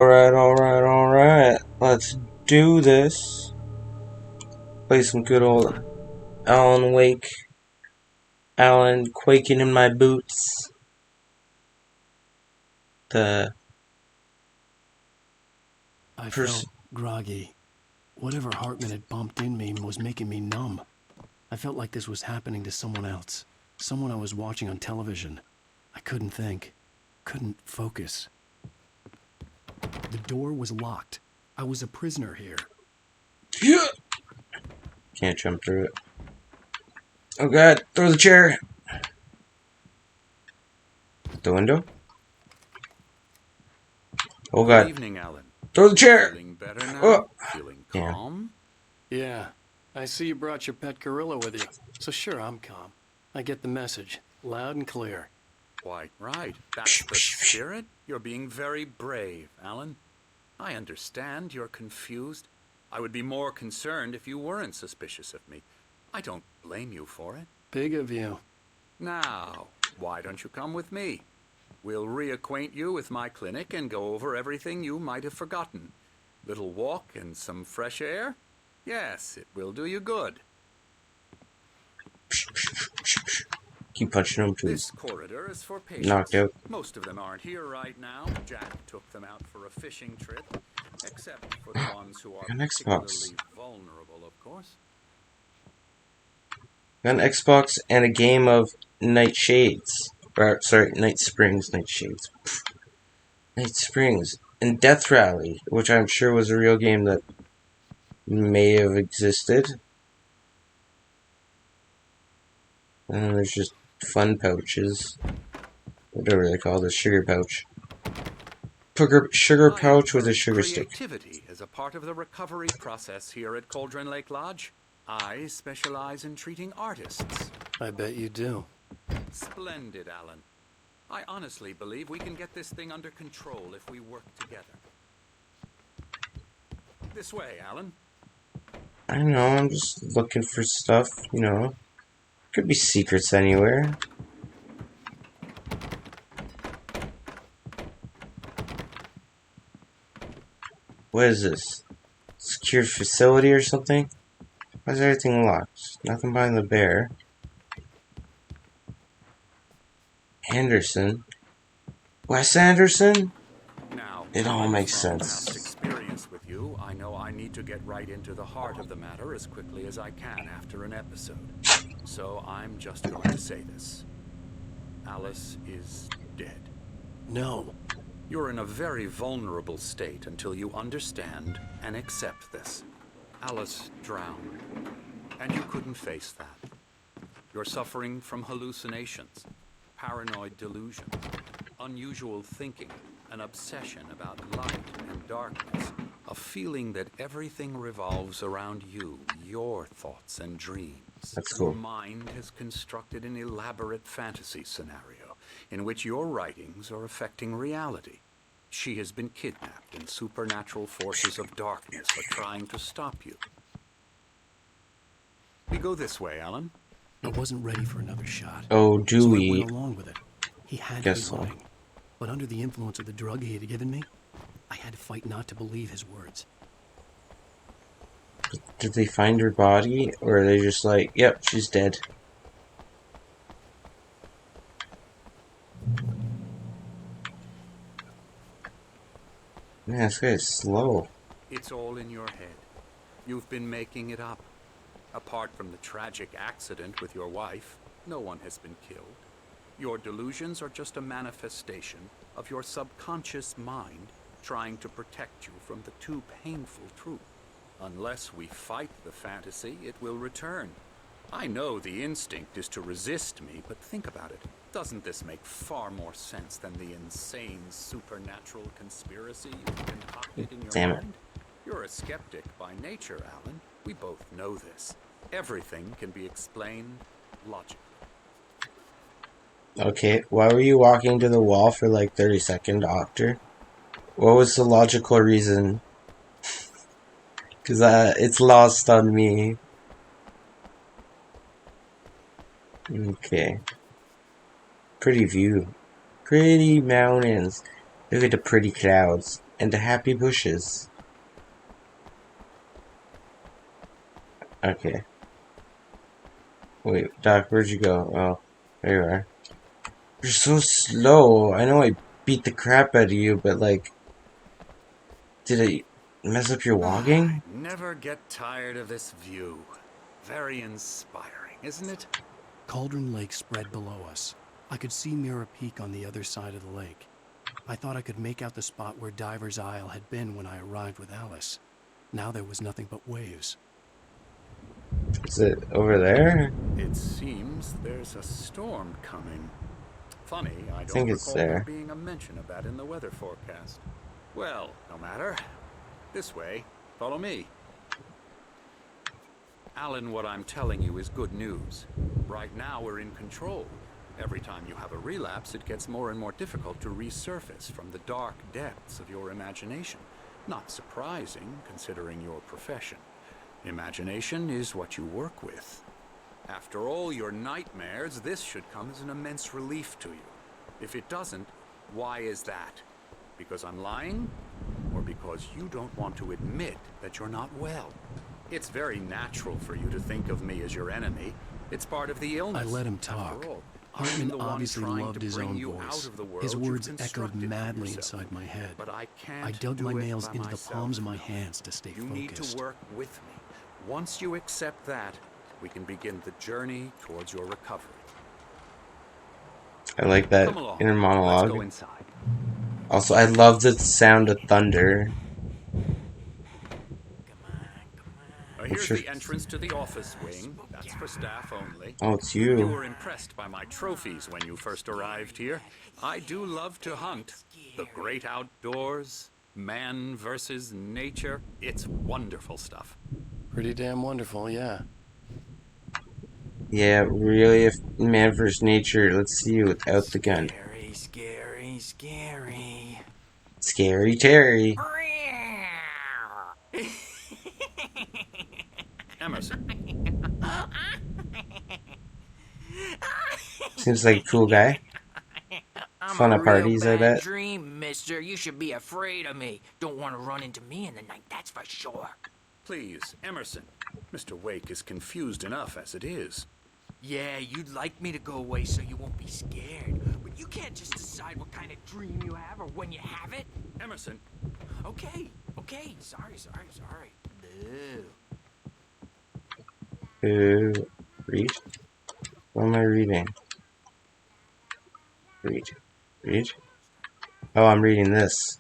Alright. Let's do this. Play some good old Alan Wake. Alan quaking in my boots. I felt groggy. Whatever Hartman had bumped in me was making me numb. I felt like this was happening to someone else. Someone I was watching on television. I couldn't think. Couldn't focus. The door was locked. I was a prisoner here. Yeah. Can't jump through it. Oh god, throw the chair. The window? Oh god. Good evening, Alan. Throw the chair! Feeling better now? Oh. Feeling Yeah. calm? Yeah. I see you brought your pet gorilla with you. So sure, I'm calm. I get the message. Loud and clear. Quite right. That's the spirit. You're being very brave, Alan. I understand you're confused. I would be more concerned if you weren't suspicious of me. I don't blame you for it. Big of you. Now, why don't you come with me? We'll reacquaint you with my clinic and go over everything you might have forgotten. Little walk and some fresh air? Yes, it will do you good. Keep punching him till This corridor is for patients. knocked out. Most of them aren't here right now. Jack took them out for a fishing trip, except for the ones who are An Xbox. particularly vulnerable, of course. Got an Xbox and a game of Night Shades. Or, sorry, Night Springs, Night Shades. Night Springs. And Death Rally, which I'm sure was a real game that may have existed. And then there's just fun pouches. Whatever they call this, sugar pouch. Sugar pouch with a sugar stick. Creativity is a part of the recovery process here at Cauldron Lake Lodge. I specialize in treating artists. I bet you do. Splendid, Alan. I honestly believe we can get this thing under control if we work together. This way, Alan. I don't know, I'm just looking for stuff, you know. Could be secrets anywhere. What is this? Secure facility or something? Why is everything locked? Nothing behind the bear. Anderson? Wes Anderson? Now, It all makes from sense. past experience with you, I know I need to get right into the heart of the matter as quickly as I can after an episode. So I'm just going to say this. Alice is dead. No. You're in a very vulnerable state until you understand and accept this. Alice drowned, and you couldn't face that. You're suffering from hallucinations, paranoid delusions, unusual thinking, an obsession about light and darkness, a feeling that everything revolves around you, your thoughts and dreams. That's cool. Your mind has constructed an elaborate fantasy scenario in which your writings are affecting reality. She has been kidnapped, and supernatural forces of darkness are trying to stop you. We go this way, Alan. I wasn't ready for another shot. Oh, So I Dewey. went along with it. He had Guess to so. be lying. But under the influence of the drug he had given me, I had to fight not to believe his words. Did they find her body? Or are they just like, yep, she's dead? Man, this guy is slow. It's all in your head. You've been making it up. Apart from the tragic accident with your wife, no one has been killed. Your delusions are just a manifestation of your subconscious mind trying to protect you from the too painful truth. Unless we fight the fantasy, it will return. I know the instinct is to resist me, but think about it. Doesn't this make far more sense than the insane supernatural conspiracy you've concocted in your Damn it. mind? You're a skeptic by nature, Alan. We both know this. Everything can be explained logically. Okay, why were you walking to the wall for like 30 seconds, Doctor? What was the logical reason? Because it's lost on me. Okay. Pretty view. Pretty mountains. Look at the pretty clouds. and the happy bushes. Okay. Wait, Doc, where'd you go? Oh, there you are. You're so slow. I know I beat the crap out of you, but like, did it mess up your walking? Never get tired of this view. Very inspiring, isn't it? Cauldron Lake spread below us. I could see Mirror Peak on the other side of the lake. I thought I could make out the spot where Diver's Isle had been when I arrived with Alice. Now there was nothing but waves. Is it over there? It seems there's a storm coming. Funny, I don't think it's recall there there. being a mention of that in the weather forecast. Well, no matter. This way. Follow me. Alan, what I'm telling you is good news. Right now we're in control. Every time you have a relapse, it gets more and more difficult to resurface from the dark depths of your imagination. Not surprising, considering your profession. Imagination is what you work with. After all your nightmares, this should come as an immense relief to you. If it doesn't, why is that? Because I'm lying? Or because you don't want to admit that you're not well? It's very natural for you to think of me as your enemy. It's part of the illness. I let him talk. After all, I'm Hartman the one obviously trying loved to his bring own you voice. out of the world His you've words echoed constructed for madly yourself. inside my head. But I can't I dug do my it nails by into the myself. palms of my hands to stay You focused. need to work with me. Once you accept that, we can begin the journey towards your recovery. I like that Come along. inner Let's monologue. go inside. Also, I love the sound of thunder. Here's sure- the entrance to the office wing. That's for staff only. Oh, it's You you. were impressed by my trophies when you first arrived here. I do love to hunt. The great outdoors, man versus nature. It's wonderful stuff. Pretty damn wonderful, yeah. Yeah, really, if man vs. nature, let's see you without the gun. Scary, scary, scary. Scary Terry. Emerson, Seems like a cool guy. I'm Fun a at parties, I real bad bet. dream, mister. You should be afraid of me. Don't want to run into me in the night, that's for sure. please, Emerson. Mr. Wake is confused enough as it is. Yeah, you'd like me to go away so you won't be scared. But you can't just decide what kind of dream you have or when you have it. Emerson, Okay, okay. Sorry. Boo. Read? What am I reading? Read? Oh, I'm reading this.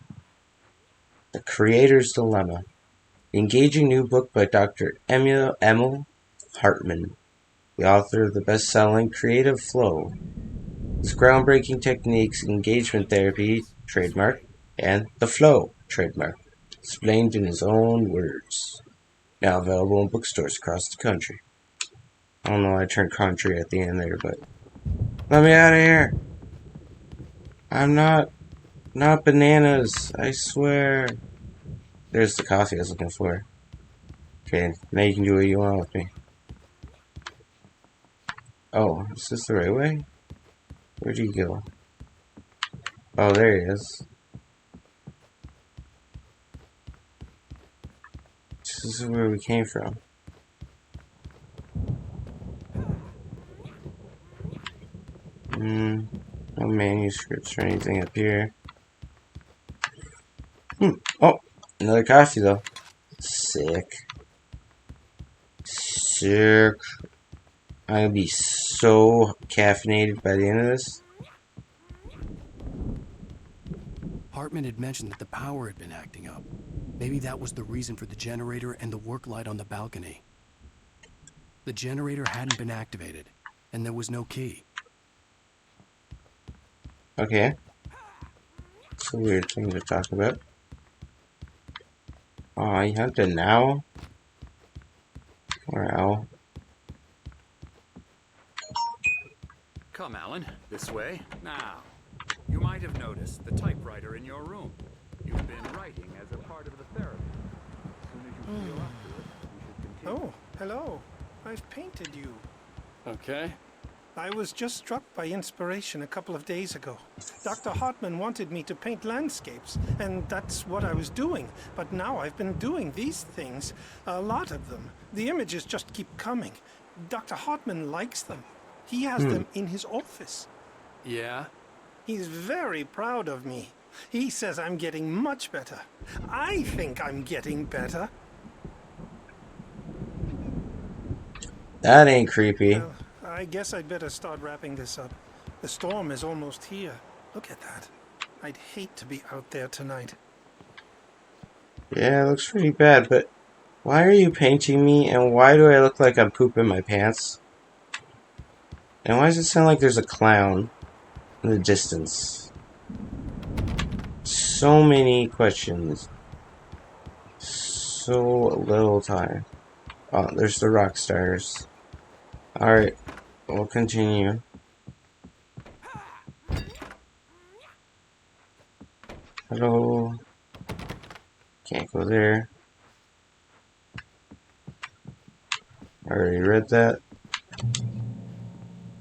The Creator's Dilemma. The engaging new book by Dr. Emil Hartman, the author of the best-selling Creative Flow. His groundbreaking techniques, engagement therapy, trademark, and the flow, trademark, explained in his own words. Now available in bookstores across the country. I don't know why I turned country at the end there, but let me out of here. I'm not bananas, I swear. There's the coffee I was looking for. Okay, now you can do what you want with me. Oh, is this the right way? Where'd he go? Oh, there he is. This is where we came from. No manuscripts or anything up here. Oh, another coffee though. Sick. I'm gonna be so caffeinated by the end of this. Hartman had mentioned that the power had been acting up. Maybe that was the reason for the generator and the work light on the balcony. The generator hadn't been activated, and there was no key. Okay. It's a weird thing to talk about. Aw, you hunted an owl? Or owl. come, Alan. This way. Now, you might have noticed the typewriter in your room. You've been writing as a part of the therapy. As soon as you feel up to it, you should continue. Oh, hello. I've painted you. Okay. I was just struck by inspiration a couple of days ago. Dr. Hartman wanted me to paint landscapes, and that's what I was doing. But now I've been doing these things, a lot of them. The images just keep coming. Dr. Hartman likes them. He has them in his office. Yeah? He's very proud of me. He says I'm getting much better. I think I'm getting better. That ain't creepy. Well, I guess I'd better start wrapping this up. The storm is almost here. Look at that. I'd hate to be out there tonight. Yeah, it looks pretty bad, but why are you painting me, and why do I look like I'm pooping my pants? And why does it sound like there's a clown in the distance? So many questions. So little time. Oh, there's the rock stars. Alright, we'll continue. Hello. Can't go there. I already read that.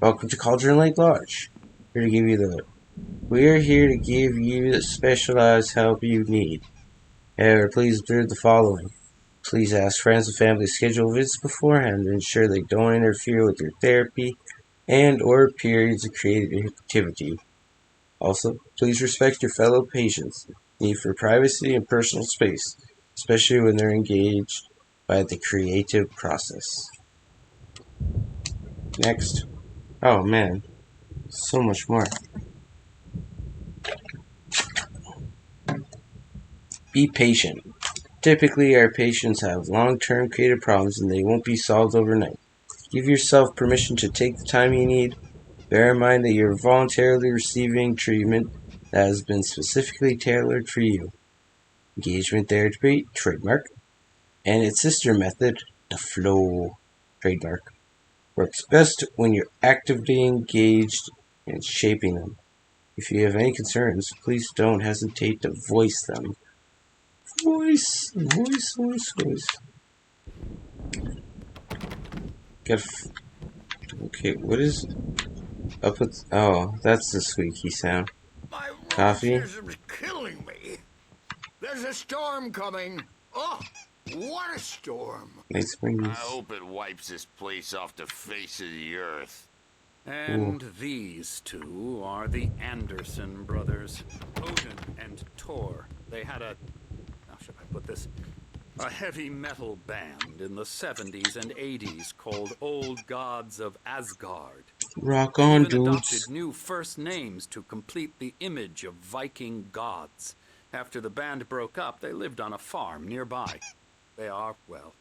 Welcome to Cauldron Lake Lodge. Here to give you the We're here to give you the specialized help you need. However, please observe the following. Please ask friends and family to schedule visits beforehand to ensure they don't interfere with your therapy and or periods of creative activity. Also, please respect your fellow patients' need for privacy and personal space, especially when they're engaged by the creative process. Next. Oh man, so much more. Be patient. Typically, our patients have long-term creative problems and they won't be solved overnight. Give yourself permission to take the time you need. Bear in mind that you're voluntarily receiving treatment that has been specifically tailored for you. Engagement therapy, trademark, and its sister method, the flow, trademark, works best when you're actively engaged in shaping them. If you have any concerns, please don't hesitate to voice them. Voice. Okay, what is up with? Oh, that's the squeaky sound. My Coffee? rheumatism's killing me. There's a storm coming. Oh, what a storm. Night Springs. I hope it wipes this place off the face of the earth. And these two are the Anderson brothers, Odin and Thor. They had a, how should I put this? A heavy metal band in the 70s and 80s called Old Gods of Asgard. Rock on, Even adopted dudes. new first names to complete the image of Viking gods. After the band broke up, they lived on a farm nearby. They are, well,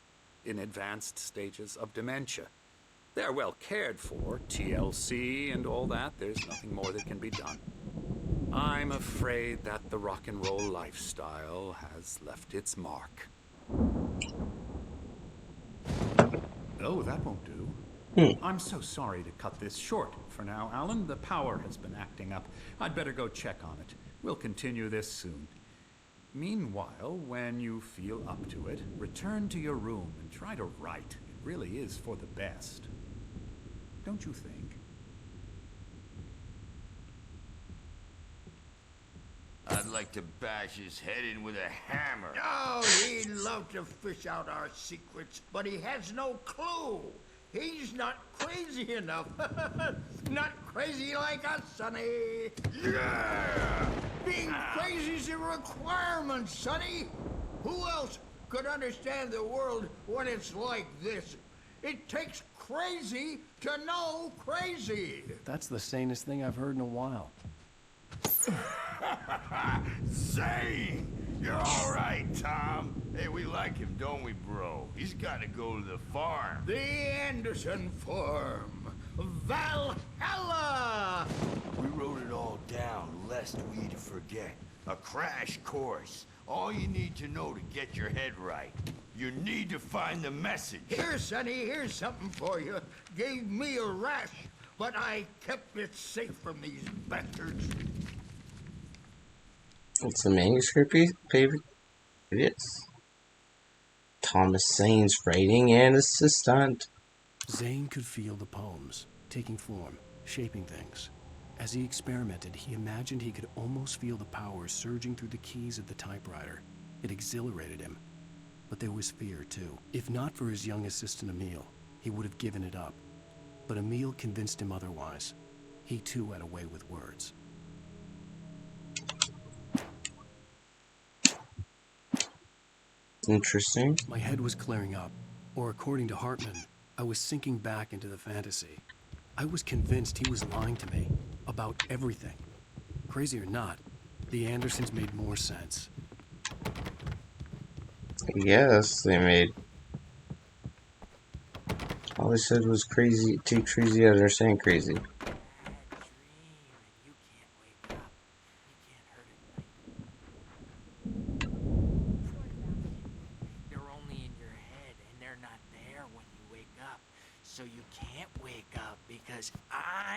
in advanced stages of dementia. They're well cared for, TLC and all that. There's nothing more that can be done. I'm afraid that the rock and roll lifestyle has left its mark. Oh, that won't do. I'm so sorry to cut this short for now, Alan. The power has been acting up. I'd better go check on it. We'll continue this soon. Meanwhile, when you feel up to it, return to your room and try to write. It really is for the best. Don't you think? I'd like to bash his head in with a hammer. Oh, he'd love to fish out our secrets, but he has no clue. He's not crazy enough. Not crazy like us, Sonny. Yeah! Being crazy's a requirement, Sonny. Who else could understand the world when it's like this? It takes crazy to know crazy. That's the sanest thing I've heard in a while. Zane! You're alright, Tom. Hey, we like him, don't we, bro? He's gotta go to the farm. The Anderson Farm. Valhalla! We wrote it all down, lest we forget. A crash course. All you need to know to get your head right. You need to find the message. Here, Sonny, here's something for you. Gave me a rash, but I kept it safe from these bastards. It's a manuscript paper. It is. Thomas Zane's writing and assistant. Zane could feel the poems. taking form, shaping things. As he experimented, he imagined he could almost feel the power surging through the keys of the typewriter. It exhilarated him. But there was fear, too. If not for his young assistant Emil, he would have given it up. But Emil convinced him otherwise. He, too, had a way with words. Interesting. My head was clearing up, or according to Hartman, I was sinking back into the fantasy. I was convinced he was lying to me about everything. Crazy or not, the Andersons made more sense. Yes, they made. All they said was crazy, too crazy to understand crazy.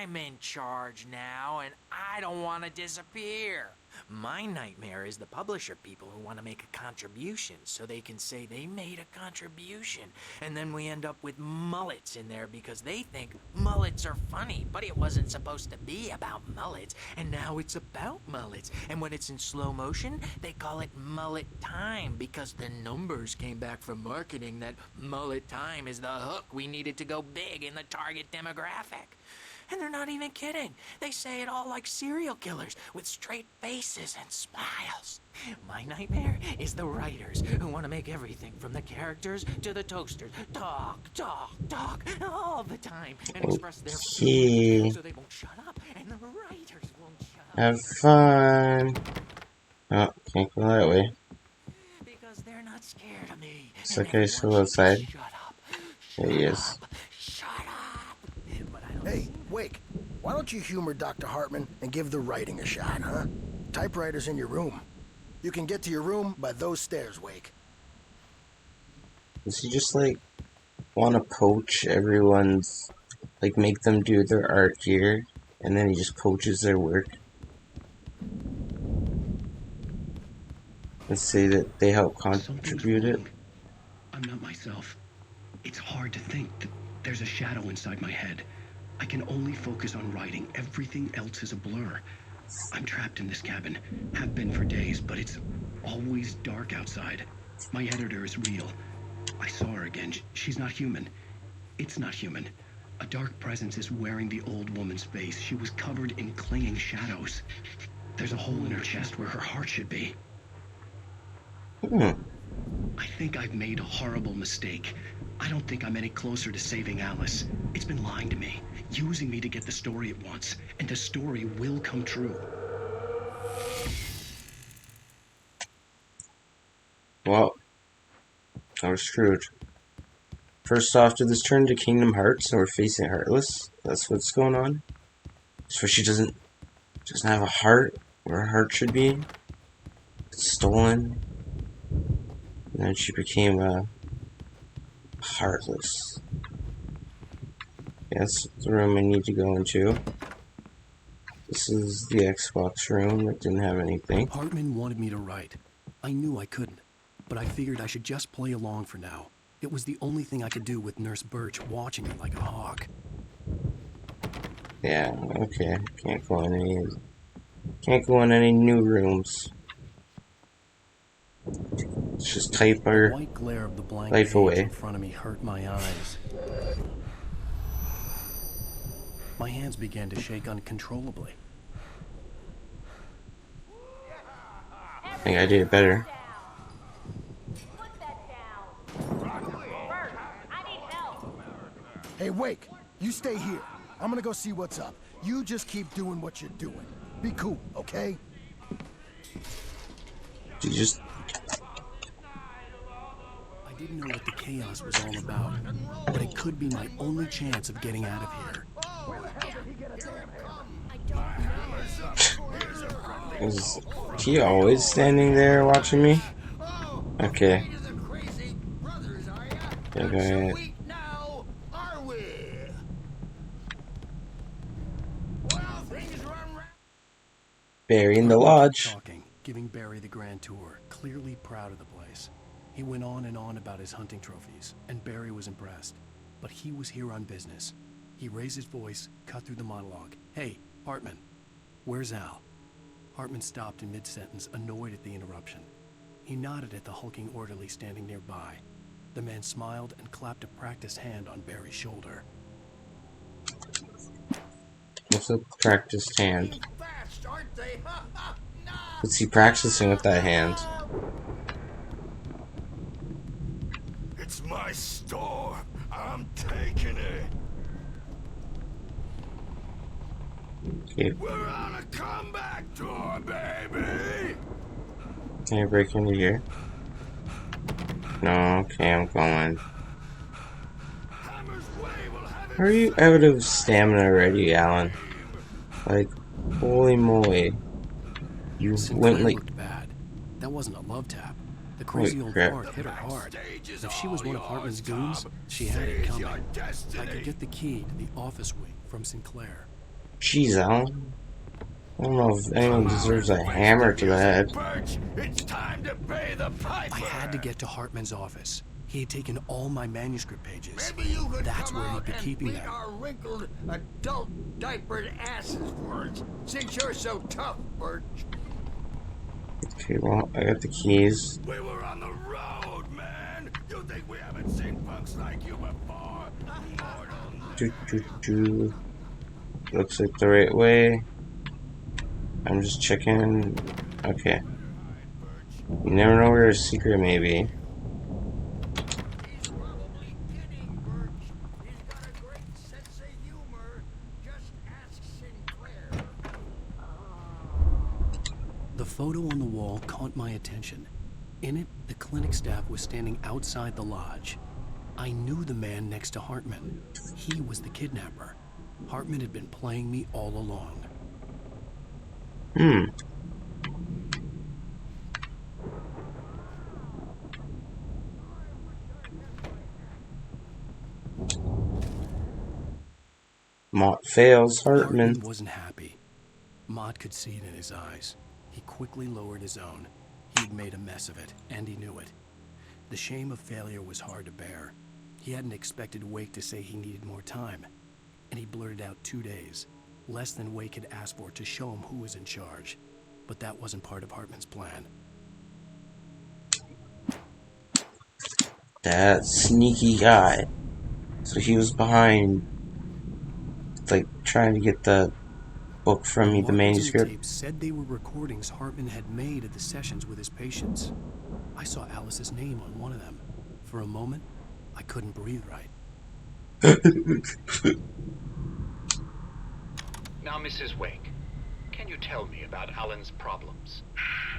I'm in charge now, and I don't want to disappear. My nightmare is the publisher people who want to make a contribution so they can say they made a contribution, and then we end up with mullets in there because they think mullets are funny, but it wasn't supposed to be about mullets, and now it's about mullets. And when it's in slow motion, they call it mullet time because the numbers came back from marketing that mullet time is the hook we needed to go big in the target demographic. And they're not even kidding. They say it all like serial killers with straight faces and smiles. My nightmare is the writers who want to make everything from the characters to the toasters talk all the time and express their feelings so they won't shut up and the writers won't shut up. Have fun. Oh, can't go that way. Because they're not scared of me. Is that guy still outside? Shut up. There he is. Shut up. But I don't Hey, Wake, why don't you humor Dr. Hartman and give the writing a shot, huh? Typewriter's in your room. You can get to your room by those stairs, Wake. Does he just, like, want to poach everyone's, like, make them do their art here, and then he just poaches their work? And say that they help contribute it? I'm not myself. It's hard to think that there's a shadow inside my head. I can only focus on writing. Everything else is a blur. I'm trapped in this cabin. Have been for days, but it's always dark outside. My editor is real. I saw her again. She's not human. It's not human. A dark presence is wearing the old woman's face. She was covered in clinging shadows. There's a hole in her chest where her heart should be. I think I've made a horrible mistake. I don't think I'm any closer to saving Alice. It's been lying to me, using me to get the story it wants, and the story will come true. Well, I was screwed. First off, did this turn to Kingdom Hearts and we're facing Heartless? That's what's going on? So she doesn't have a heart where her heart should be? It's stolen. And then she became Heartless. Yeah, that's the room I need to go into. This is the Xbox room that didn't have anything. Hartman wanted me to write. I knew I couldn't, but I figured I should just play along for now. It was the only thing I could do with Nurse Birch watching me like a hawk. Yeah, okay. Can't go in any new rooms. Let's just type our The white glare of the blank life page away. in front of me hurt my eyes. My hands began to shake uncontrollably. I think I did it better. Hey, Wake, you stay here. I'm gonna go see what's up. You just keep doing what you're doing. Be cool, okay? You just... I didn't know what the chaos was all about, but it could be my only chance of getting out of here. Is he always standing there watching me? Okay. Yeah, go ahead. Barry in the lodge. Talking, giving Barry the grand tour, clearly proud of the place. He went on and on about his hunting trophies, and Barry was impressed. But he was here on business. He raised his voice, cut through the monologue. Hey, Hartman, where's Al? Hartman stopped in mid-sentence, annoyed at the interruption. He nodded at the hulking orderly standing nearby. The man smiled and clapped a practiced hand on Barry's shoulder. What's a practiced hand? Fast, aren't they? What's he practicing with that hand? It's my store. I'm taking it. Okay. We're on a comeback tour, baby. Can I break into here? No, okay, I'm going. Hammer's way will have Are you out of stamina already, Alan? Like, holy moly. You Sinclair went like... looked bad. That wasn't a love tap. The crazy Holy old crap. fart hit her hard. If she was one of Hartman's goons, she had it coming. I could get the key to the office wing from Sinclair. Jeez, Alan. I don't know if anyone deserves a hammer to the head. It's time to pay the piper. I had to get to Hartman's office. He had taken all my manuscript pages. Maybe you could That's come where he'd out be and keeping beat them. our wrinkled, adult, diapered asses for us, since you're so tough, Birch. Okay, well, I got the keys. We were on the road, man. You think we haven't seen punks like you before? Doo-doo-doo. Looks like the right way. I'm just checking. Okay. You never know where a secret may be. He's probably kidding, Birch. He's got a great sense of humor. Just ask Sinclair. The photo on the wall caught my attention. In it, the clinic staff was standing outside the lodge. I knew the man next to Hartman. He was the kidnapper. Hartman had been playing me all along. Mott fails Hartman Hartman. wasn't happy. Mott could see it in his eyes. He quickly lowered his own. He'd made a mess of it, and he knew it. The shame of failure was hard to bear. He hadn't expected Wake to say he needed more time, and he blurted out 2 days, less than Wake had asked for to show him who was in charge. But that wasn't part of Hartman's plan. That sneaky guy. So he was behind, like, trying to get the book from me, the Markings in manuscript. tape said they were recordings Hartman had made at the sessions with his patients. I saw Alice's name on one of them. For a moment, I couldn't breathe right. Now, Mrs. Wake, can you tell me about Alan's problems?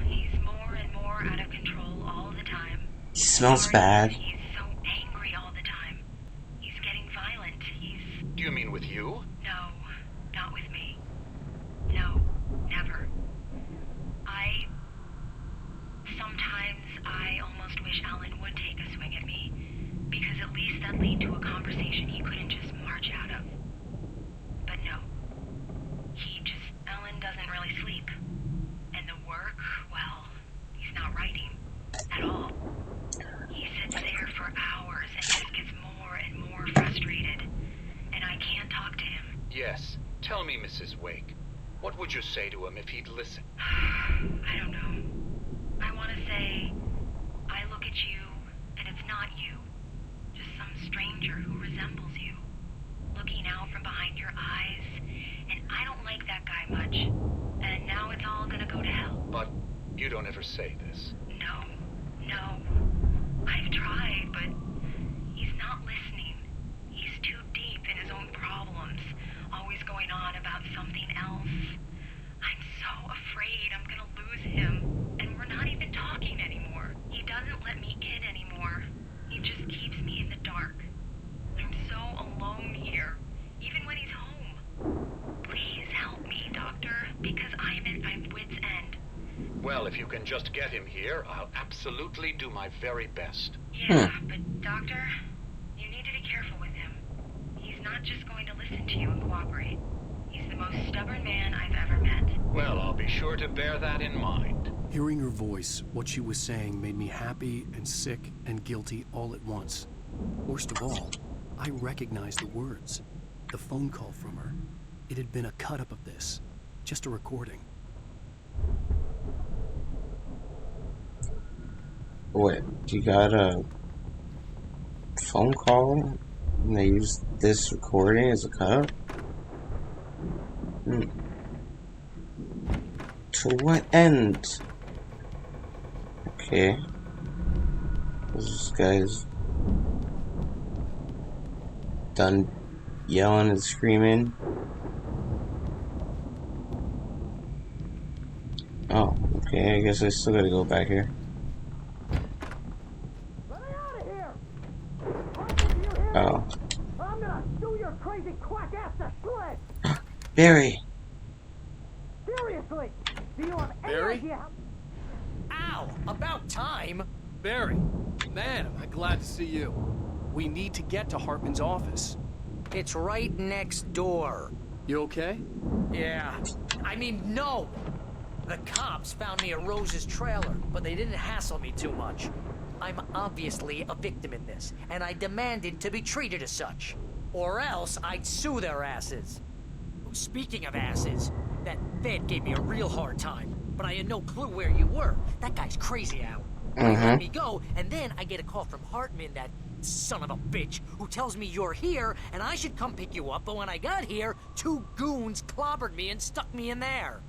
He's more and more out of control all the time. He smells bad. He's so angry all the time. He's getting violent. Do you mean with you? No, not with me. No, never. Sometimes I almost wish Alan would take a swing at me, because at least that'd lead to a conversation he couldn't just march out of. But no. Alan doesn't really sleep. And the work, well, he's not writing at all. He sits there for hours and just gets more and more frustrated. And I can't talk to him. Yes. Tell me, Mrs. Wake. What would you say to him if he'd listen? I don't know. I want to say, I look at you, and it's not you. Just some stranger who resembles you. Looking out from behind your eyes, and I don't like that guy much. And now it's all gonna go to hell. But you don't ever say this. No. I've tried, but he's not listening. He's too deep in his own problems, always going on about something else. I'm so afraid I'm gonna lose him, and we're not even talking anymore. He doesn't let me in anymore. He just keeps me in the dark. I'm so alone here, even when he's home. Please help me, Doctor, because I'm at my wit's end. Well, if you can just get him here, I'll absolutely do my very best. Yeah, but Doctor, you need to be careful with him. He's not just going to listen to you and cooperate. He's the most stubborn man I've ever met. Well, I'll be sure to bear that in mind. Hearing her voice, what she was saying made me happy and sick and guilty all at once. Worst of all, I recognized the words. The phone call from her. It had been a cut-up of this. Just a recording. Wait, you got a phone call? And they used this recording as a cut? To what end? Okay. This guy's done yelling and screaming. Oh, okay, I guess I still gotta go back here. Oh. I'm gonna sue your crazy quack ass to shreds! Barry! Seriously! Do you have any idea how... Ow! About time! Barry, man, am I glad to see you. We need to get to Hartman's office. It's right next door. You okay? Yeah. I mean, no! The cops found me at Rose's trailer, but they didn't hassle me too much. I'm obviously a victim in this, and I demanded to be treated as such. Or else I'd sue their asses. Speaking of asses, that Fed gave me a real hard time, but I had no clue where you were. That guy's crazy out. He let me go, and then I get a call from Hartman, that son of a bitch, who tells me you're here, and I should come pick you up, but when I got here, 2 goons clobbered me and stuck me in there.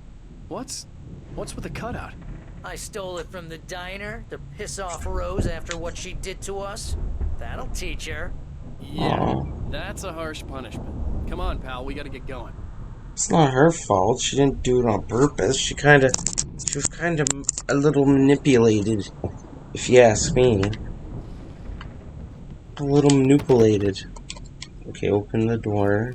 What's with the cutout? I stole it from the diner to piss off Rose after what she did to us. That'll teach her. Yeah, that's a harsh punishment. Come on, pal, we gotta get going. It's not her fault. She didn't do it on purpose. She was kind of a little manipulated, if you ask me. A little manipulated. Okay, open the door.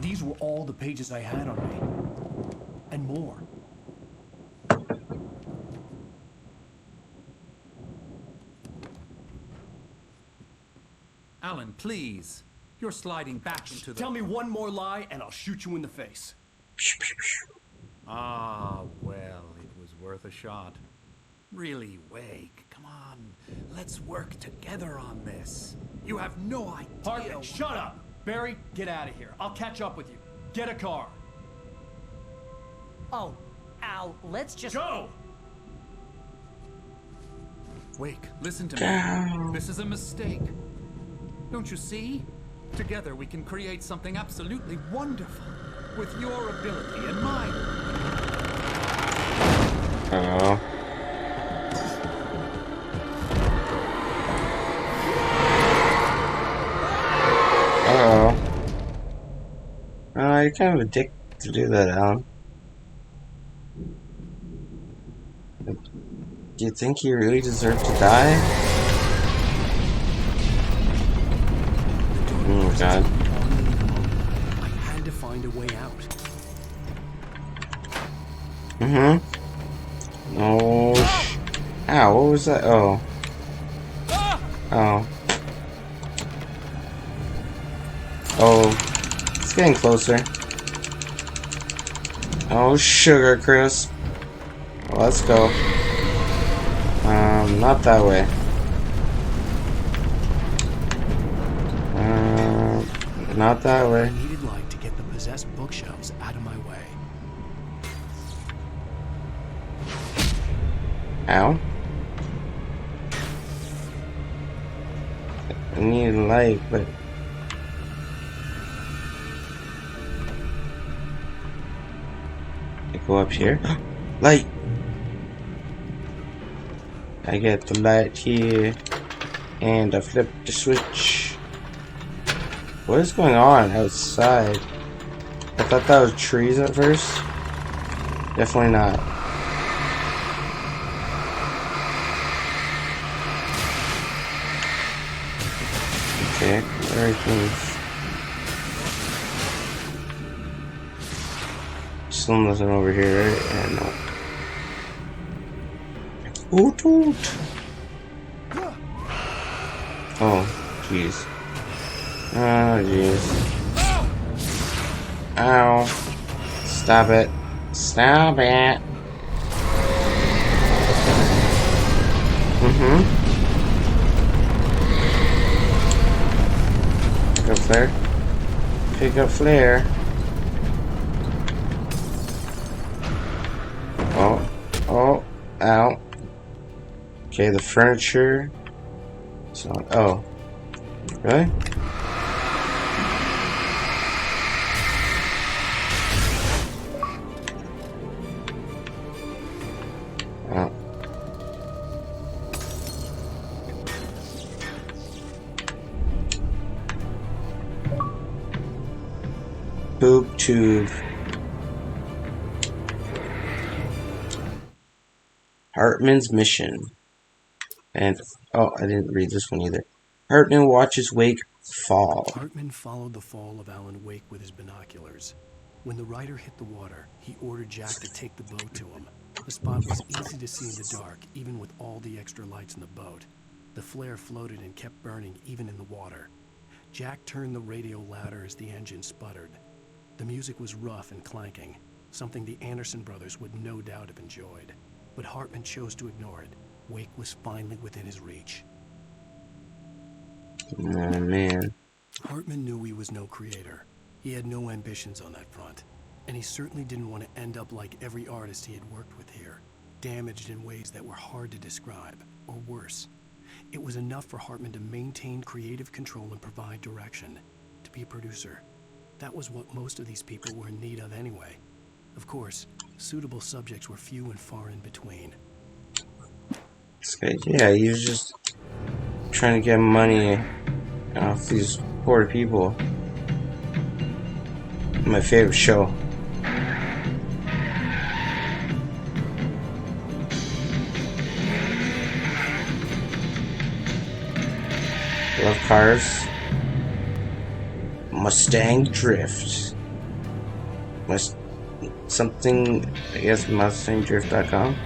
These were all the pages I had on me. And more. Alan, please. You're sliding back into the... Tell me one more lie and I'll shoot you in the face. Ah, well, it was worth a shot. Really, Wake, come on. Let's work together on this. You have no idea... Hartman, shut up! Barry, get out of here. I'll catch up with you. Get a car. Oh, Al, let's just... Go! Wake, listen to me. This is a mistake. Don't you see? Together we can create something absolutely wonderful. With your ability and mine. Oh. You're kind of a dick to do that, Alan. Do you think you really deserve to die? Oh god. I had to find a way out. Oh, ow, what was that? Oh. Oh. Oh. It's getting closer. Oh, sugar crisp. Well, let's go. Not that way. Not that way. I needed light to get the possessed bookshelves out of my way. Ow. I need light, but... I go up here. Light! I get the light here. And I flip the switch. What is going on outside? I thought that was trees at first. Definitely not. Okay, everything's still nothing over here, right? Yeah, no. Oot oot. Oh, jeez. Oh, jeez. Ow. Stop it. Stop it. Pick up flare. Pick up flare. Oh. Oh. Ow. Okay, the furniture. It's not. Oh. Really? Oh. Boob tube. Hartman's mission. And, oh, I didn't read this one either. Hartman watches Wake fall. Hartman followed the fall of Alan Wake with his binoculars. When the rider hit the water, he ordered Jack to take the boat to him. The spot was easy to see in the dark, even with all the extra lights in the boat. The flare floated and kept burning even in the water. Jack turned the radio louder as the engine sputtered. The music was rough and clanking, something the Anderson brothers would no doubt have enjoyed. But Hartman chose to ignore it. Wake was finally within his reach. Oh, man. Hartman knew he was no creator. He had no ambitions on that front. And he certainly didn't want to end up like every artist he had worked with here, damaged in ways that were hard to describe, or worse. It was enough for Hartman to maintain creative control and provide direction, to be a producer. That was what most of these people were in need of anyway. Of course, suitable subjects were few and far in between. Yeah, he was just trying to get money off these poor people. My favorite show. Love cars. Mustang Drift. Something, I guess, MustangDrift.com.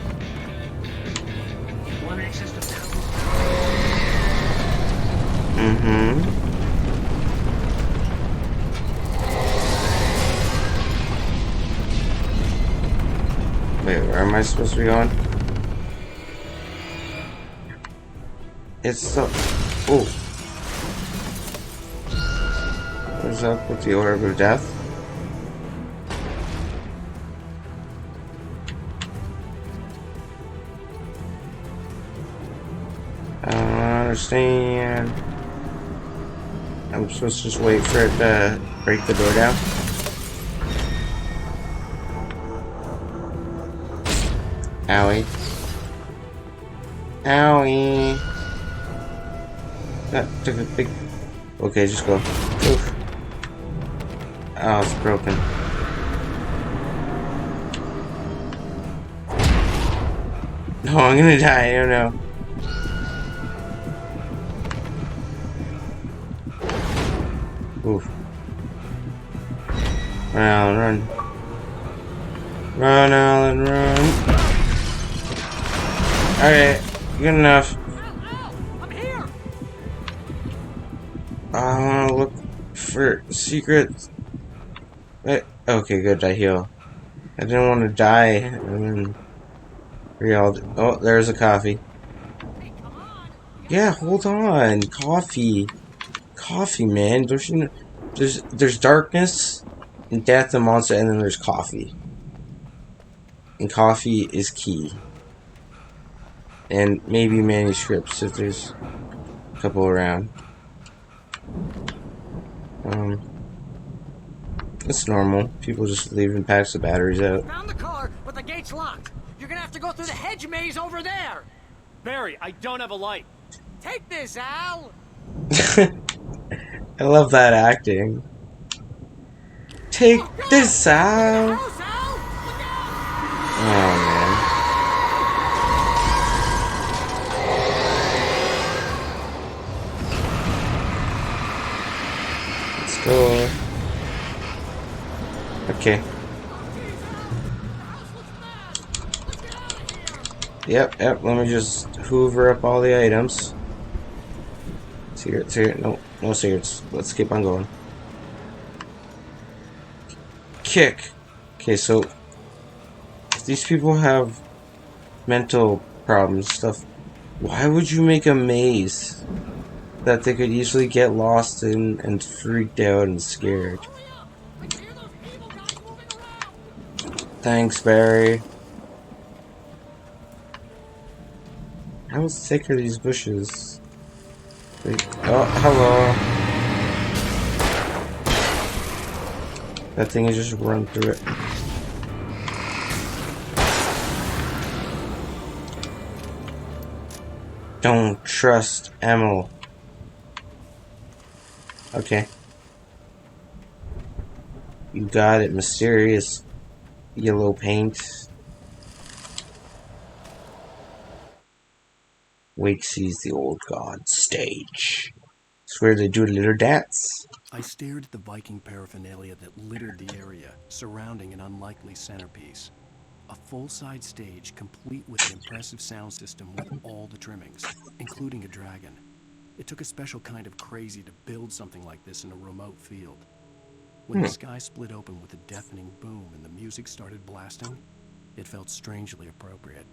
Mm-hmm. Wait, where am I supposed to be going? It's the... Oh. What's up with the Orb of Death? I don't understand. I'm supposed to just wait for it to break the door down. Owie. Owie. That took a big... Okay, just go. Oof. Oh, it's broken. No, I'm gonna die, I don't know. Oof. Run, Alan, run. Run, Alan, run. Alright, good enough. I'm here. I wanna look for secrets. Wait, okay, good, I heal. I didn't want to die. And then oh, there's a coffee. Yeah, hold on. Coffee. Coffee, man. Don't you know? There's darkness and death and monster, and then there's coffee. And coffee is key. And maybe manuscripts if there's a couple around. It's normal. People just leaving packs of batteries out. Found the car, but the gate's locked. You're gonna have to go through the hedge maze over there. Barry, I don't have a light. Take this, Al. I love that acting. Take this out. Oh man. Let's go. Okay. Yep, let me just hoover up all the items. Cigarettes here. No cigarettes. Let's keep on going. Kick. Okay, so if these people have mental problems, stuff, why would you make a maze? that they could easily get lost in and freaked out and scared. Thanks, Barry. How thick are these bushes? Oh, hello. That thing is just run through it. Don't trust Emil. Okay. You got it, mysterious yellow paint. Wake sees the old god stage. It's where they do a little dance. I stared at the Viking paraphernalia that littered the area, surrounding an unlikely centerpiece. A full-size stage complete with an impressive sound system with all the trimmings, including a dragon. It took a special kind of crazy to build something like this in a remote field. When the sky split open with a deafening boom and the music started blasting, it felt strangely appropriate.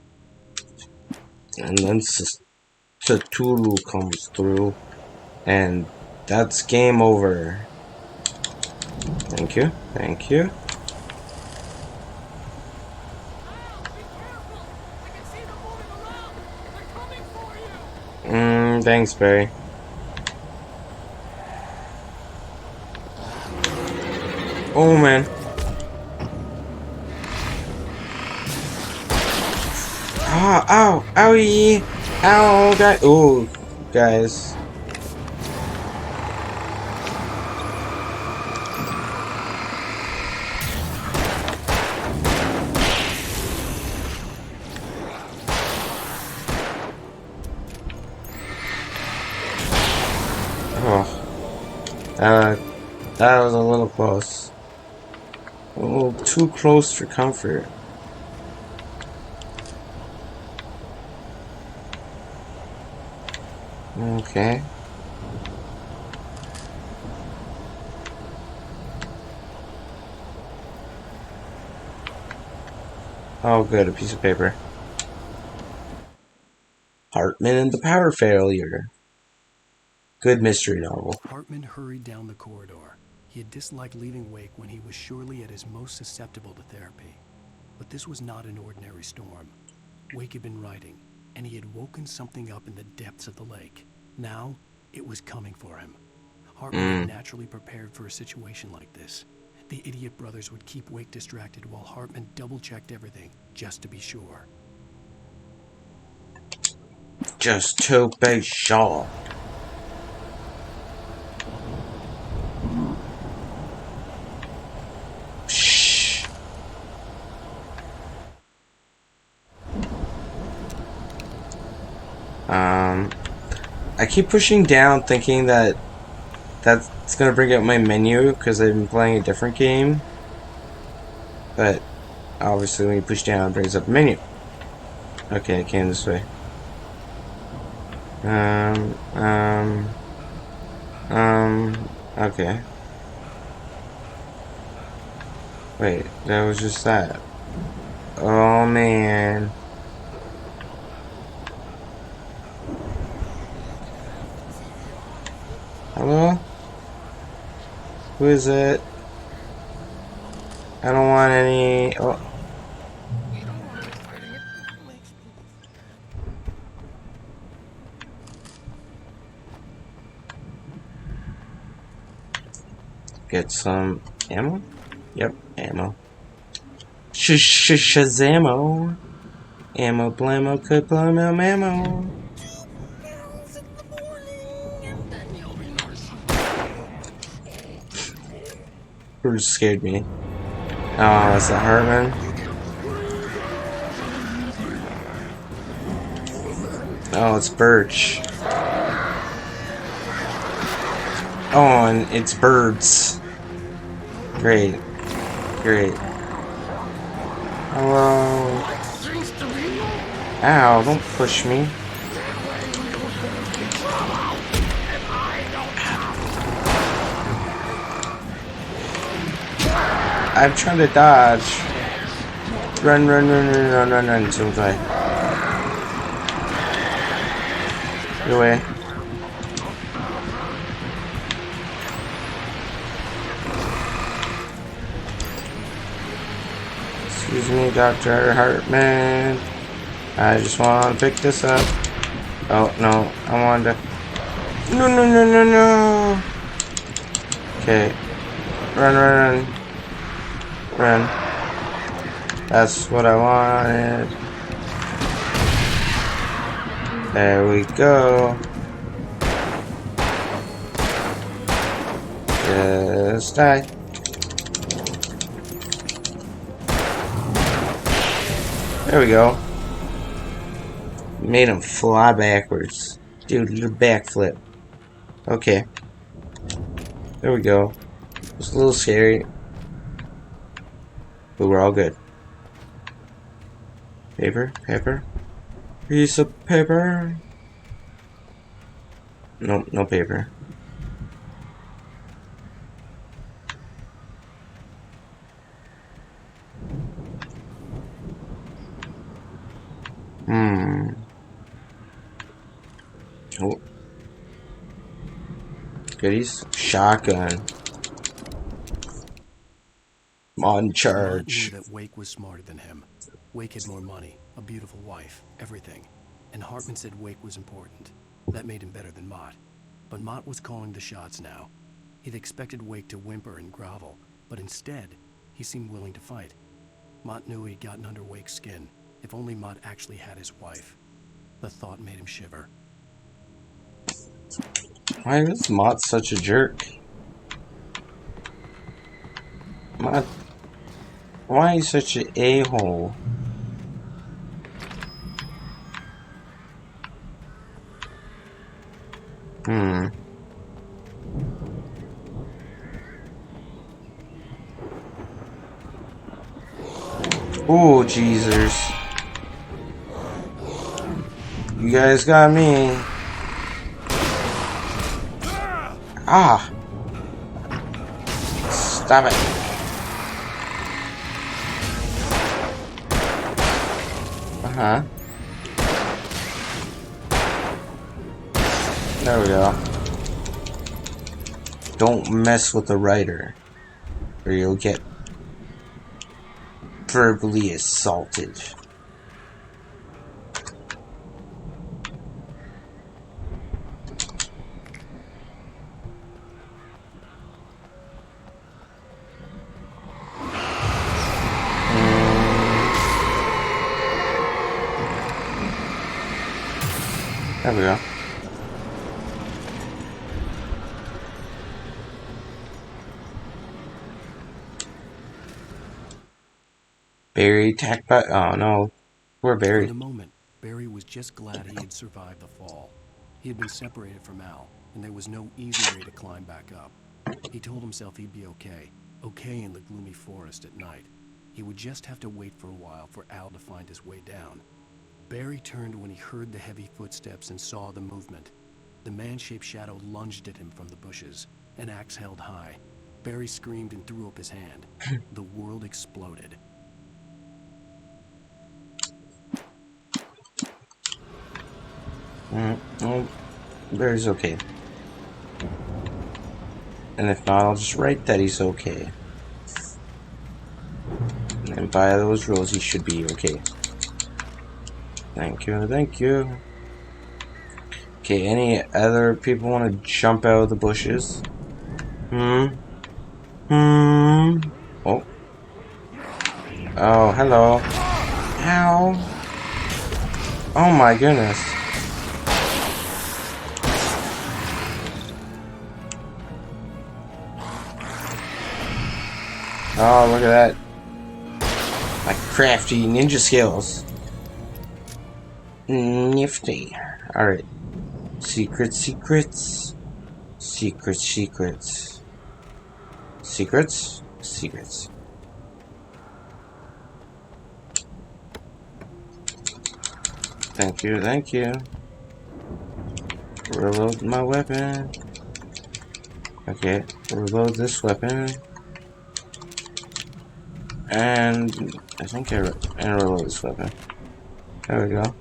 And then Cthulhu comes through, and that's game over. Thank you, thank you. Thanks, Barry. Oh man. Ah, ow, owie, ow, guys. Oh, guys. That was a little close. A little too close for comfort. Okay. Oh good, a piece of paper. Hartman and the power failure. Good mystery novel. Hartman hurried down the corridor. He had disliked leaving Wake when he was surely at his most susceptible to therapy. But this was not an ordinary storm. Wake had been writing, and he had woken something up in the depths of the lake. Now, it was coming for him. Hartman had naturally prepared for a situation like this. The idiot brothers would keep Wake distracted while Hartman double-checked everything, just to be sure. Just to be sure. I keep pushing down thinking that that's gonna bring up my menu because I've been playing a different game. But obviously when you push down it brings up the menu. Okay, it came this way. Okay. Wait, that was just that. Oh man. Hello? Who is it? I don't want any... Oh. Get some ammo? Yep, ammo. Shazamo. Ammo, blammo, could blammo, ammo. Who just scared me? Oh, is that Hartman? Oh, it's Birch. Oh, and it's birds. Great. Great. Hello. Ow, don't push me. I'm trying to dodge. Run, run, run, run, run, run, run, so die. Get away. Excuse me, Dr. Hartman. I just want to pick this up. Oh, no. I wanted to... No, no, no, no, no. Okay. Run, run, run. Run. That's what I wanted. There we go. Just die. There we go. Made him fly backwards. Dude, little backflip. Okay. There we go. It's a little scary. But we're all good. Paper, paper. Piece of paper. Nope, no paper. Oh. Goodies. Shotgun. On charge. Mott knew that Wake was smarter than him. Wake had more money, a beautiful wife, everything. And Hartman said Wake was important. That made him better than Mott. But Mott was calling the shots now. He'd expected Wake to whimper and grovel, but instead, he seemed willing to fight. Mott knew he'd gotten under Wake's skin. If only Mott actually had his wife. The thought made him shiver. Why is Mott such a jerk? Mott... Why is he such an a-hole? Oh, Jesus. You guys got me. Ah. Stop it. Uh-huh. There we go. Don't mess with the writer, or you'll get verbally assaulted. There we go. Barry attacked by... Oh no. Poor Barry. For the moment, Barry was just glad he had survived the fall. He had been separated from Al, and there was no easy way to climb back up. He told himself he'd be okay. Okay in the gloomy forest at night. He would just have to wait for a while for Al to find his way down. Barry turned when he heard the heavy footsteps and saw the movement. The man-shaped shadow lunged at him from the bushes, an axe held high. Barry screamed and threw up his hand. The world exploded. Well, Barry's okay. And if not, I'll just write that he's okay. And by those rules, he should be okay. Thank you, thank you. Okay, any other people want to jump out of the bushes? Oh. Oh, hello. Ow. Oh my goodness. Oh, look at that. My crafty ninja skills. Nifty. Alright. Secrets, secrets. Secrets, secrets. Secrets? Secrets. Thank you, thank you. Reload my weapon. Okay, reload this weapon. And I think and reload this weapon. There we go.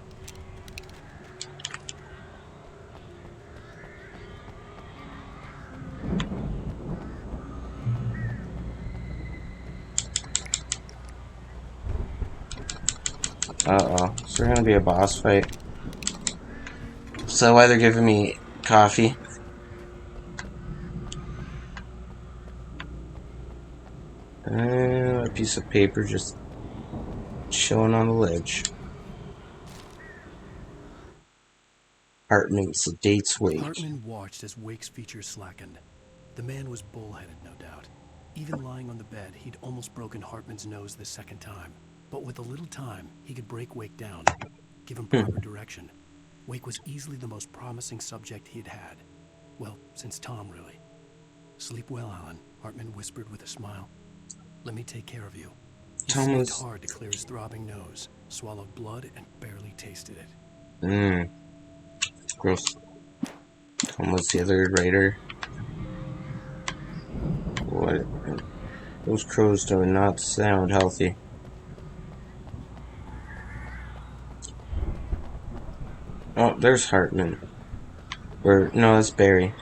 Uh-oh. Is there gonna be a boss fight? So why they're giving me coffee? A piece of paper just chilling on the ledge. Hartman sedates Wake. Hartman watched as Wake's features slackened. The man was bullheaded, no doubt. Even lying on the bed, he'd almost broken Hartman's nose the second time. But with a little time, he could break Wake down, give him proper direction. Wake was easily the most promising subject he'd had. Well, since Tom, really. Sleep well, Alan, Hartman whispered with a smile. Let me take care of you. He sniffed hard to clear his throbbing nose, swallowed blood, and barely tasted it. Gross. Tom was the other writer. What? Those crows do not sound healthy. Oh, there's Hartman. Or, no, that's Barry.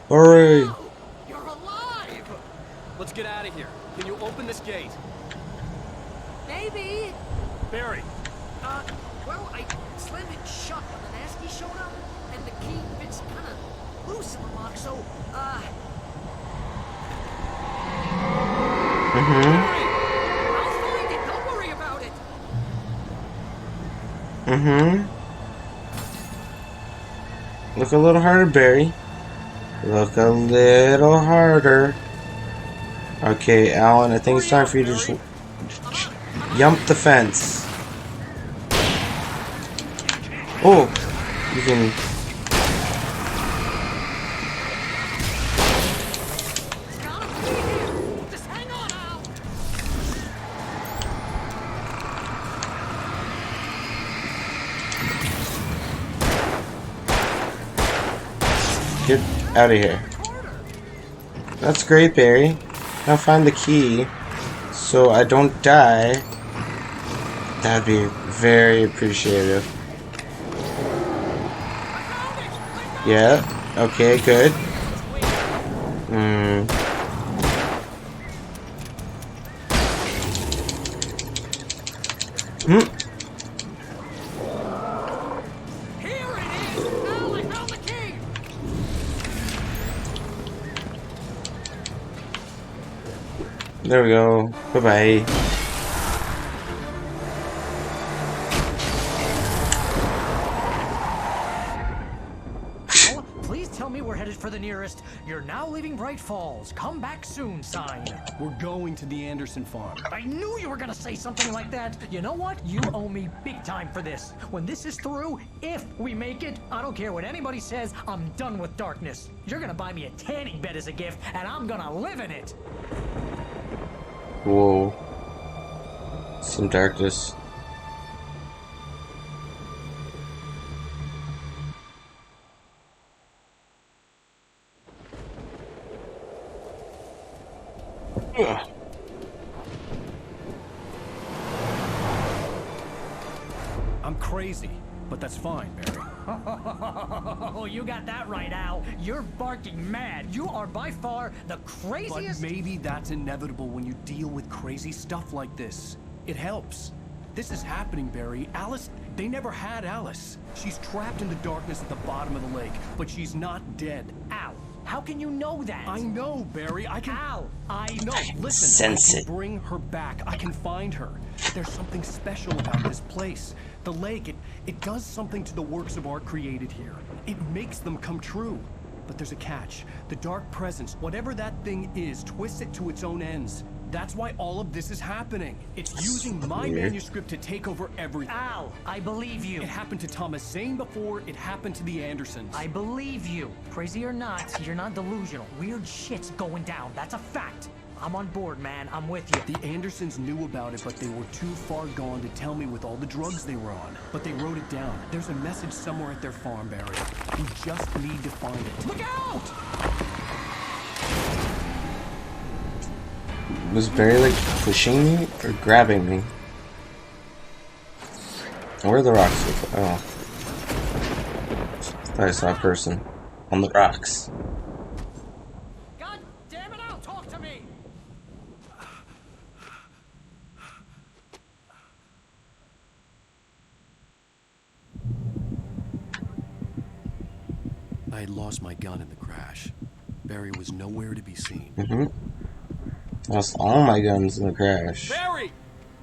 Hurry! You're alive! Let's get out of here. Can you open this gate? Maybe. Barry! Well, I slammed it shut when the Nasty showed up, and the key fits kind of loose in the lock, so, I'll find it. Don't worry about it. Look a little harder, Barry. Look a little harder. Okay, Alan, I think it's time for you to just jump the fence. Oh, you can. Just hang on, Al. Get out of here. That's great, Barry. Now find the key so I don't die. That'd be very appreciative. Yeah, okay, good. There we go. Bye-bye. Please tell me we're headed for the nearest "You're now leaving Bright Falls. Come back soon" sign. We're going to the Anderson farm. I knew you were gonna say something like that. You know what? You owe me big time for this. When this is through, if we make it, I don't care what anybody says, I'm done with darkness. You're gonna buy me a tanning bed as a gift, and I'm gonna live in it. Whoa. Some darkness. Ugh. I'm crazy, but that's fine, Barry. Oh, you got that right, Al. You're barking mad. You are by far the craziest. But maybe that's inevitable when you deal with crazy stuff like this. It helps. This is happening, Barry. Alice, they never had Alice. She's trapped in the darkness at the bottom of the lake, but she's not dead. Al, how can you know that? I know, Barry. I can. Al, No, listen. Sense I it. can bring her back. I can find her. There's something special about this place. The lake, it does something to the works of art created here. It makes them come true. But there's a catch. The dark presence, whatever that thing is, twists it to its own ends. That's why all of this is happening. It's using my manuscript to take over everything. Al, I believe you. It happened to Thomas Zane before. It happened to the Andersons. I believe you. Crazy or not, you're not delusional. Weird shit's going down. That's a fact. I'm on board, man. I'm with you. The Andersons knew about it, but they were too far gone to tell me with all the drugs they were on. But they wrote it down. There's a message somewhere at their farm, Barry. We just need to find it. Look out! Was Barry like pushing me or grabbing me? Where are the rocks? Oh. I saw a person on the rocks. God damn it, Al, talk to me! I had lost my gun in the crash. Barry was nowhere to be seen. Lost all my guns in the crash. Barry!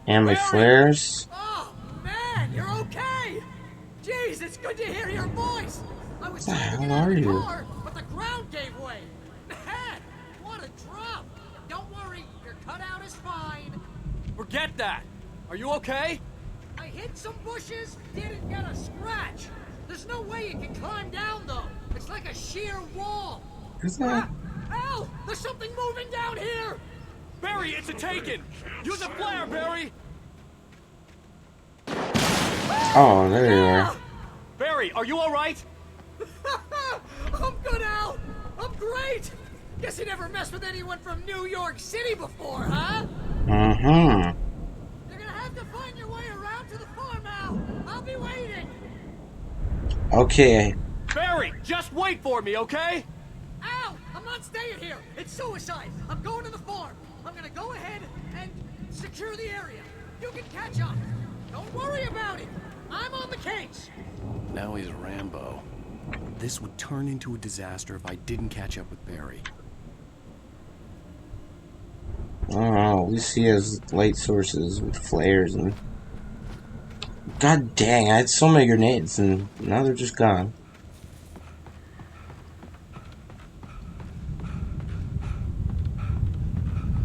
And my flares. Oh, man, you're okay! Jeez, it's good to hear your voice! I was What the trying to hell get out of are the you? car, but the ground gave way! Man, what a drop! Don't worry, your cutout is fine. Forget that! Are you okay? I hit some bushes, didn't get a scratch. There's no way you can climb down, though. It's like a sheer wall. Is that? Al, there's something moving down here! Barry, it's a Taken! Use a flare, Barry! Oh, there you are. Barry, are you alright? I'm good, Al! I'm great! Guess you never messed with anyone from New York City before, huh? You're gonna have to find your way around to the farm, Al. I'll be waiting. Okay. Barry, just wait for me, okay? Al, I'm not staying here. It's suicide. I'm going to the farm. I'm gonna go ahead and secure the area. You can catch up. Don't worry about it. I'm on the case. Now he's Rambo. This would turn into a disaster if I didn't catch up with Barry. I don't know. At least he has light sources with flares and. God dang! I had so many grenades and now they're just gone.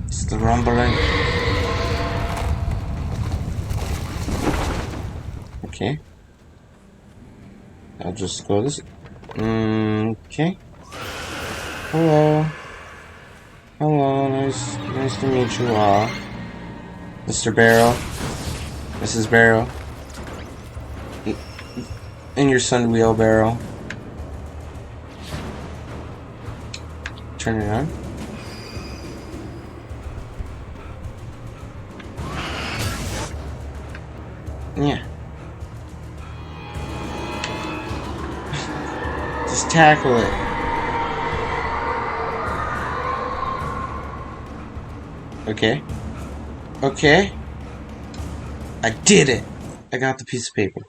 It's the rumbling. Okay. I'll just go this. Okay. Hello. Hello, nice to meet you all. Mr. Barrow. Mrs. Barrow. And your son Wheelbarrow. Turn it on. Yeah. Just tackle it. Okay. Okay. I did it! I got the piece of paper.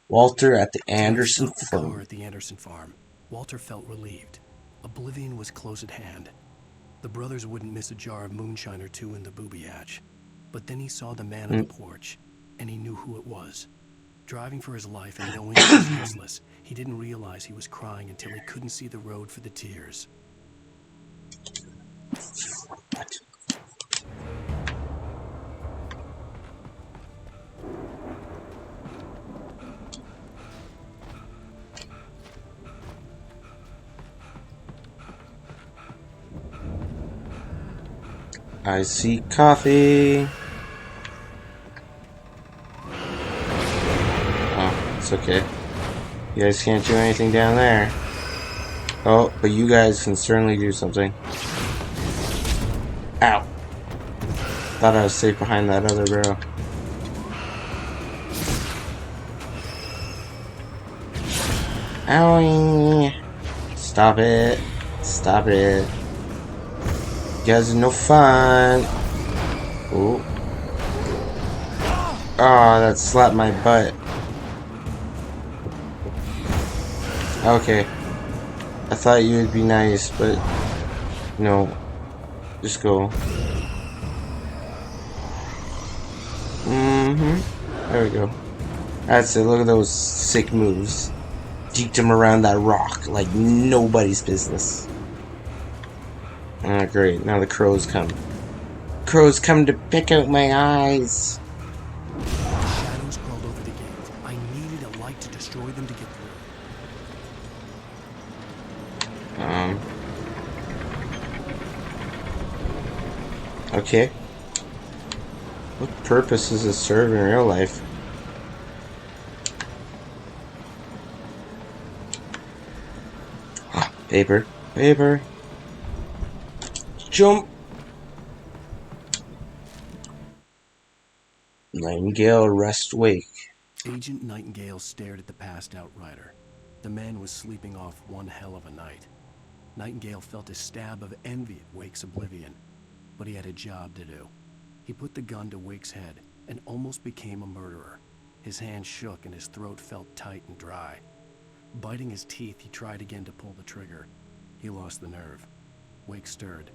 Walter at the Anderson farm. At the Anderson farm, Walter felt relieved. Oblivion was close at hand. The brothers wouldn't miss a jar of moonshine or two in the booby hatch. But then he saw the man on the porch, and he knew who it was. Driving for his life and knowing he was useless, he didn't realize he was crying until he couldn't see the road for the tears. I see coffee. Oh, it's okay. You guys can't do anything down there. Oh, but you guys can certainly do something. Ow. Thought I was safe behind that other barrel. Owie. Stop it. Stop it. You guys are no fun. Oh. Oh, that slapped my butt. Okay. I thought you would be nice, but no. Just go. There we go. That's it. Look at those sick moves. Deked him around that rock like nobody's business. Ah, great. Now the crows come. Crows come to pick out my eyes. Shadows crawled over the gate. I needed a light to destroy them to get through. Okay. What purpose does this serve in real life? Paper. Paper. Jump! Nightingale rest wake. Agent Nightingale stared at the passed out rider. The man was sleeping off one hell of a night. Nightingale felt a stab of envy at Wake's oblivion, but he had a job to do. He put the gun to Wake's head and almost became a murderer. His hand shook and his throat felt tight and dry. Biting his teeth, he tried again to pull the trigger. He lost the nerve. Wake stirred.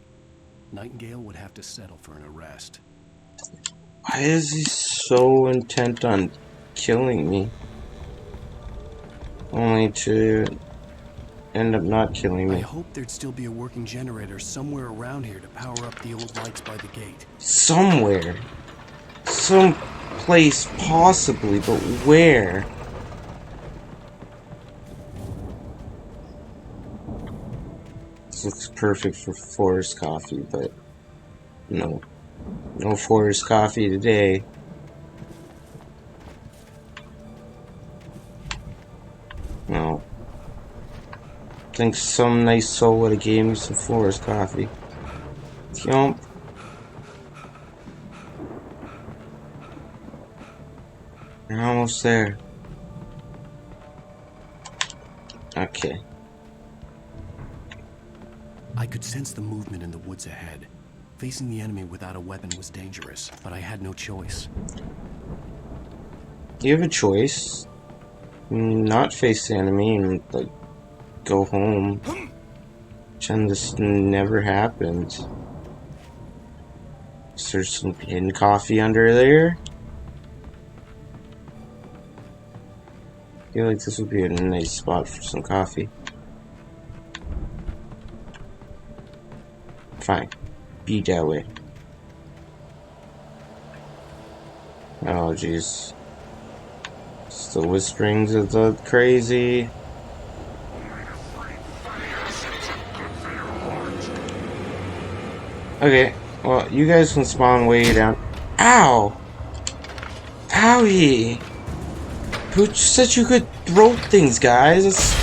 Nightingale would have to settle for an arrest. Why is he so intent on killing me? Only to end up not killing me. I hoped there'd still be a working generator somewhere around here to power up the old lights by the gate. Somewhere. Some place possibly, but where? This looks perfect for Forest Coffee, but no. No Forest Coffee today. No. I think some nice soul would have gave me some Forest Coffee. Jump. We're almost there. Okay. I could sense the movement in the woods ahead. Facing the enemy without a weapon was dangerous, but I had no choice. You have a choice. Not face the enemy and, like, go home. Pretend this never happened. Is there some hidden coffee under there? I feel like this would be a nice spot for some coffee. Fine. Be that way. Oh, jeez. It's the whisperings of the crazy. Okay, well, you guys can spawn way down. Ow! Owie! Who said you could throw things, guys? It's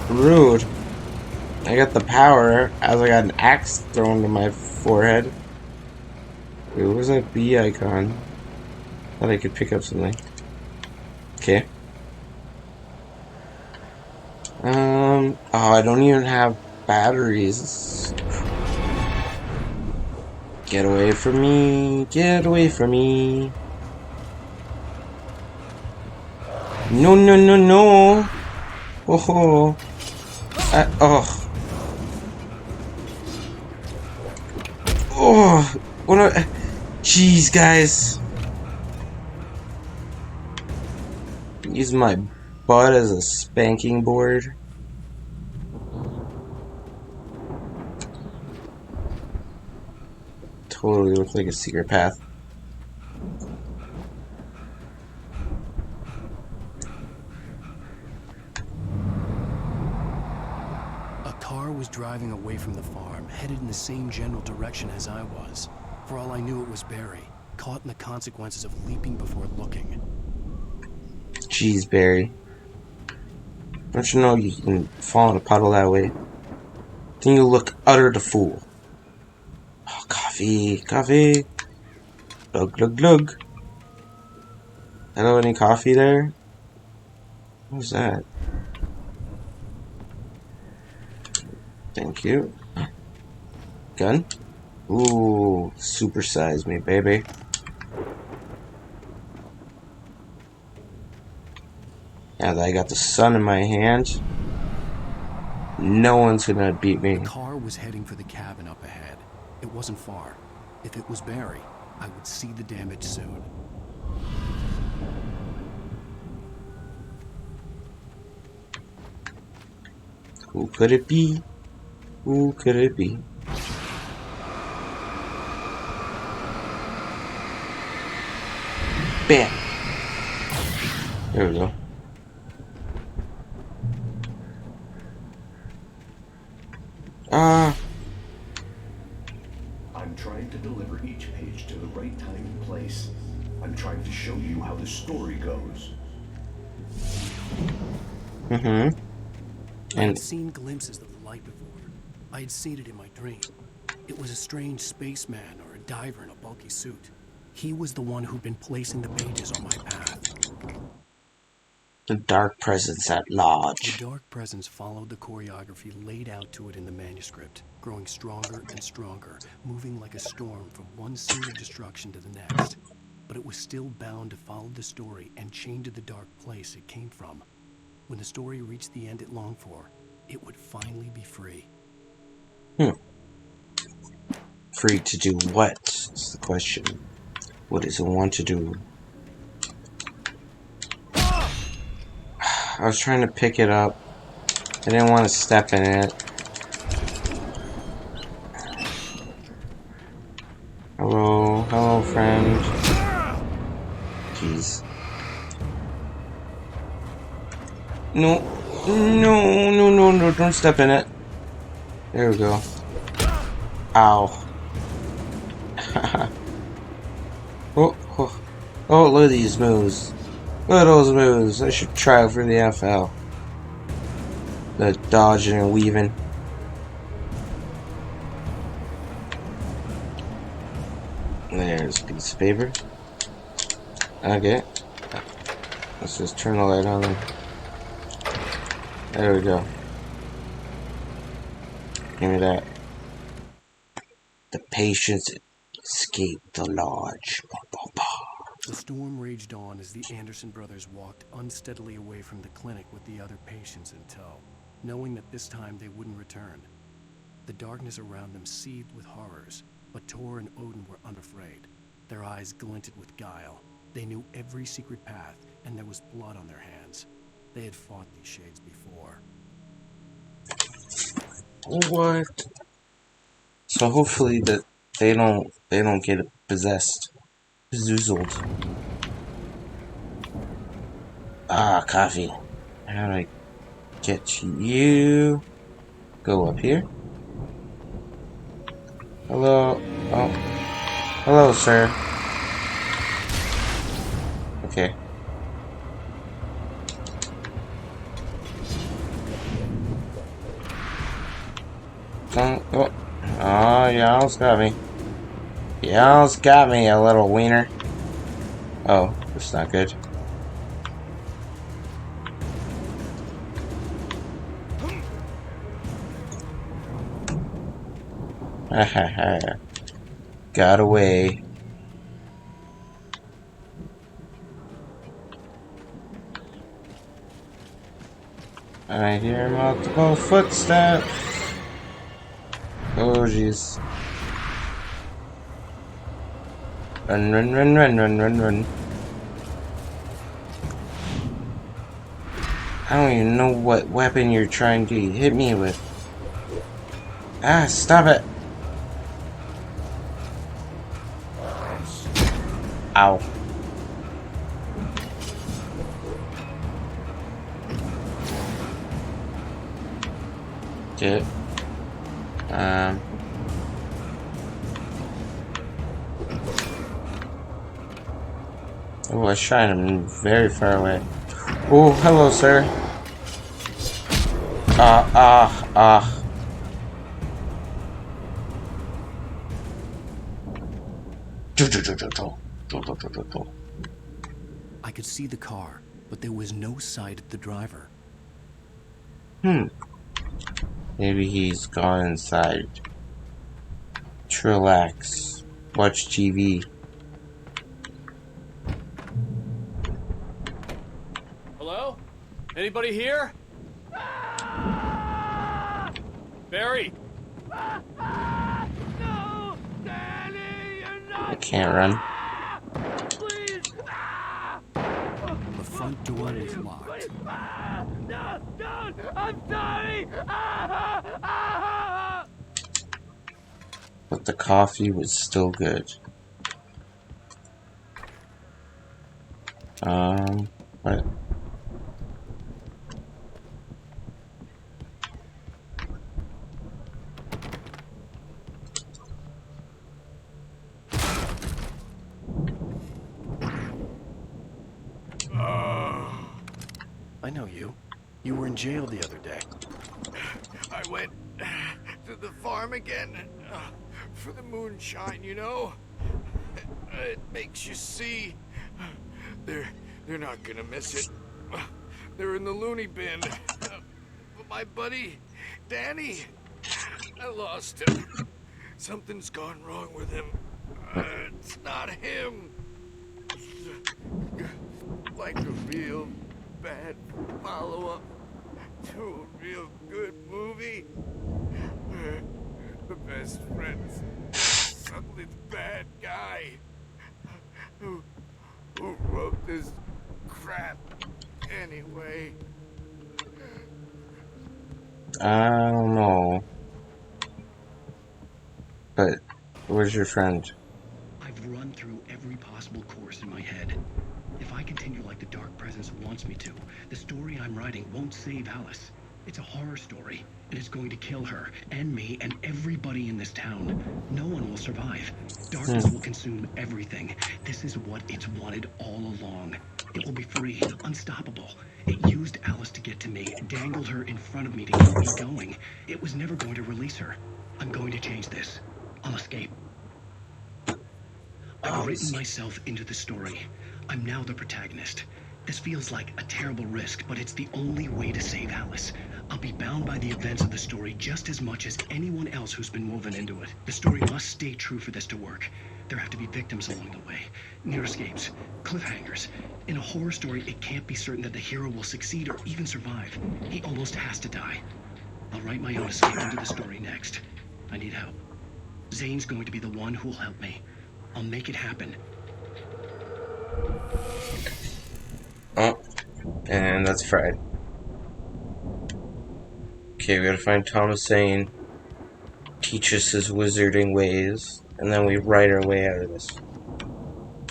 rude. I got the power as I got an axe thrown to my forehead. Wait, what was that bee icon? Thought I could pick up something. Okay. Oh, I don't even have batteries. Get away from me. Get away from me. No, no, no, no. Oh. Oh. Oh. What a... Jeez, guys. Use my butt as a spanking board. Totally looks like a secret path. A car was driving away from the farm, headed in the same general direction as I was. For all I knew, it was Barry, caught in the consequences of leaping before looking. Jeez, Barry. Don't you know you can fall in a puddle that way? Then you look utter the fool. Oh, coffee, coffee. Glug, glug, glug. Hello, any coffee there? What was that? Thank you. Gun? Ooh, supersize me, baby. Now that I got the sun in my hand, no one's gonna beat me. The car was heading for the cabin up ahead. It wasn't far. If it was Barry, I would see the damage soon. Who could it be? Who could it be? Bam! There we go. I'm trying to deliver each page to the right time and place. I'm trying to show you how the story goes. Mm-hmm. I had seen glimpses of the light before. I had seen it in my dream. It was a strange spaceman or a diver in a bulky suit. He was the one who'd been placing the pages on my path. The dark presence at large. The dark presence followed the choreography laid out to it in the manuscript, growing stronger and stronger, moving like a storm from one scene of destruction to the next. But it was still bound to follow the story and chained to the dark place it came from. When the story reached the end it longed for, it would finally be free. Free to do what? Is the question. What does it want to do? I was trying to pick it up. I didn't want to step in it. Hello, hello, friend. Jeez. No, no, no, no, no! Don't step in it. There we go. Ow. Oh, look at these moves. Look at those moves. I should try out for the NFL. The dodging and weaving. There's a piece of paper. Okay. Let's just turn the light on. There we go. Give me that. The patients escaped the lodge. The storm raged on as the Anderson brothers walked unsteadily away from the clinic with the other patients in tow, knowing that this time they wouldn't return. The darkness around them seethed with horrors, but Tor and Odin were unafraid. Their eyes glinted with guile. They knew every secret path, and there was blood on their hands. They had fought these shades before. What? So hopefully that they don't get possessed. Zoozled. Ah, coffee. How do I get to you? Go up here. Hello. Oh. Hello, sir. Okay. Oh. Oh, you almost got me. You almost got me, you little wiener. Oh, that's not good. Got away. I hear multiple footsteps. Oh, jeez. Run, run, run, run, run, run, run. I don't even know what weapon you're trying to hit me with. Ah, stop it. Ow. Okay. Oh, I shot him very far away. Oh, hello, sir. I could see the car, but there was no sight of the driver. Maybe he's gone inside. Chillax. Watch TV. Hello? Anybody here? Barry! No! Danny, you're not... I can't run. Please! The front door was locked. No, don't! I'm sorry! But the coffee was still good. What? I know you. You were in jail the other day. I went to the farm again for the moonshine, you know? It makes you see. They're not gonna miss it. They're in the loony bin. But my buddy, Danny, I lost him. Something's gone wrong with him. It's not him. Like a real bad follow-up to a real good movie where the best friend's suddenly the bad guy who wrote this crap anyway. I don't know. But where's your friend? I've run through every possible course in my head. If I continue like the Dark Presence wants me to, the story I'm writing won't save Alice. It's a horror story, and it's going to kill her, and me, and everybody in this town. No one will survive. Darkness will consume everything. This is what it's wanted all along. It will be free, unstoppable. It used Alice to get to me, dangled her in front of me to keep me going. It was never going to release her. I'm going to change this. I'll escape. I've written myself into the story. I'm now the protagonist. This feels like a terrible risk, but it's the only way to save Alice. I'll be bound by the events of the story just as much as anyone else who's been woven into it. The story must stay true for this to work. There have to be victims along the way, near escapes, cliffhangers. In a horror story, it can't be certain that the hero will succeed or even survive. He almost has to die. I'll write my own escape into the story next. I need help. Zane's going to be the one who'll help me. I'll make it happen. Oh, and that's Fred. Okay, we gotta find Thomas Zane, teach us his wizarding ways, and then we write our way out of this.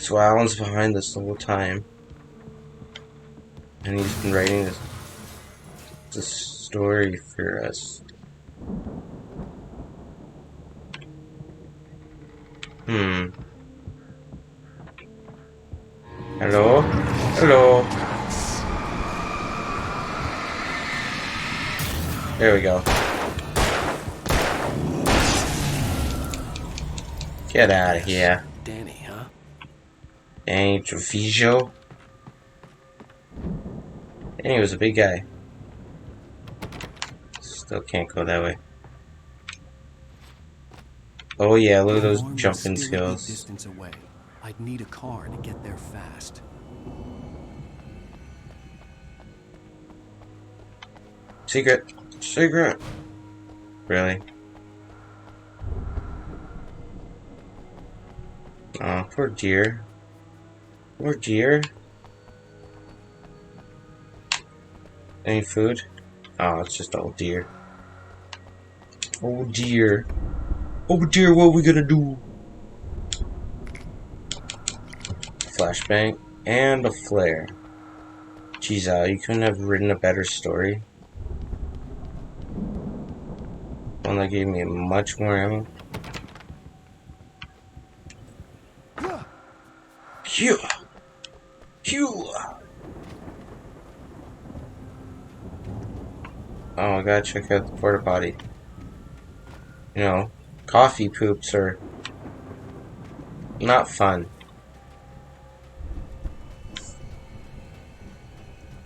So Alan's behind this the whole time, and he's been writing this story for us. Hello? Hello? There we go. Get out of here. Danny, huh? Danny Treviso? Danny was a big guy. Still can't go that way. Oh yeah, look at those jumping skills. Distance away. I'd need a car to get there fast. Secret. Secret. Really? Oh, poor deer. Poor deer. Any food? Oh, it's just old deer. Oh dear. Oh dear, what are we gonna do? Flashbang and a flare. Jeez, you couldn't have written a better story. One that gave me much more ammo. Phew! Phew! Oh, I gotta check out the porta potty. You know, coffee poops are not fun.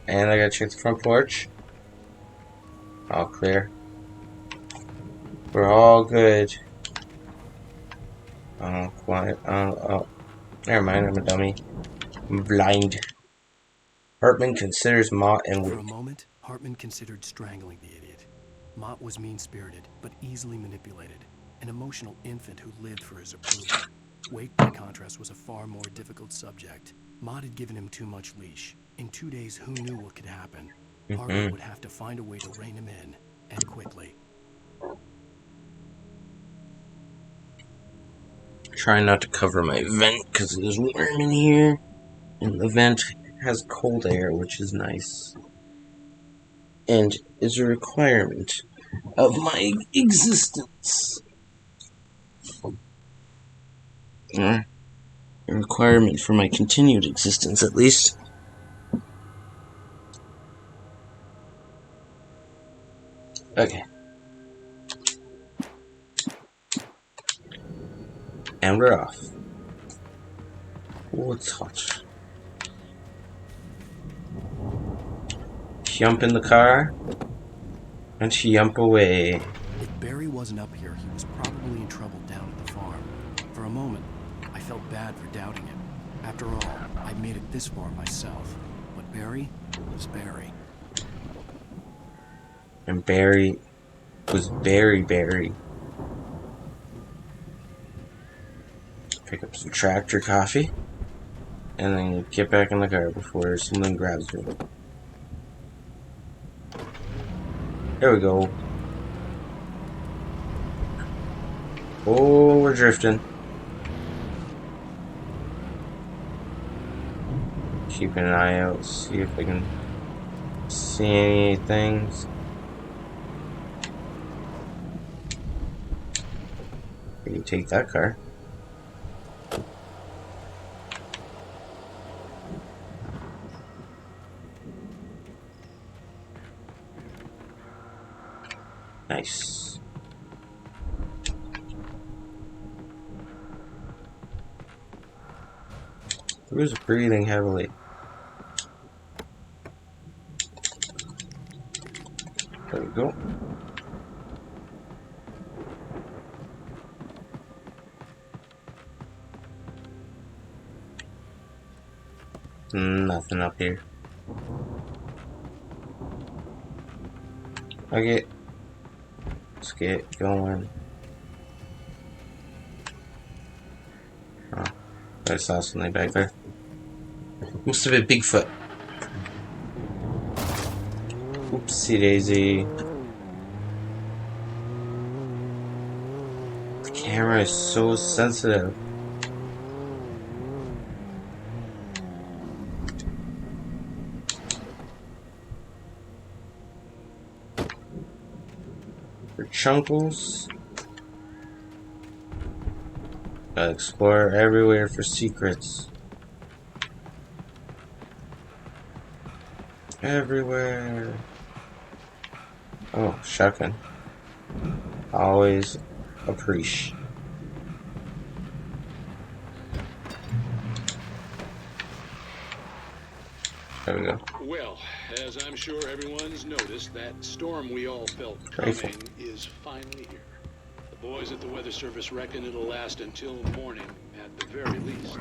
And I gotta check the front porch. All clear. We're all good. Oh, quiet. Oh. Never mind, I'm a dummy. I'm blind. Hartman considers Mott and For a moment, Hartman considered strangling the idiot. Mott was mean-spirited, but easily manipulated. An emotional infant who lived for his approval. Wake, by contrast, was a far more difficult subject. Mott had given him too much leash. In 2 days, who knew what could happen? Hartman would have to find a way to rein him in, and quickly. Trying not to cover my vent because there's warm in here. And the vent has cold air, which is nice. And is a requirement of my existence. A requirement for my continued existence, at least. Okay. And we're off. Oh, it's hot. Jump in the car and jump away. If Barry wasn't up here, he was probably in trouble down at the farm. For a moment, I felt bad for doubting him. After all, I'd made it this far myself. But Barry was Barry. And Barry was Barry. Pick up some tractor coffee. And then get back in the car before someone grabs me. There we go. Oh, we're drifting. Keeping an eye out, see if I can see anything. We can take that car. Nice. Who's breathing heavily? There we go. Nothing up here. Okay. Let's get going. Oh, I saw something back there. Must have been Bigfoot. Oopsie daisy. The camera is so sensitive. For chunkles. Gotta explore everywhere for secrets. Everywhere. Oh, shotgun. Always appreciate. There we go. Well, as I'm sure everyone's noticed, that storm we all felt Rifle. coming is finally here. The boys at the Weather Service reckon it'll last until morning at the very least.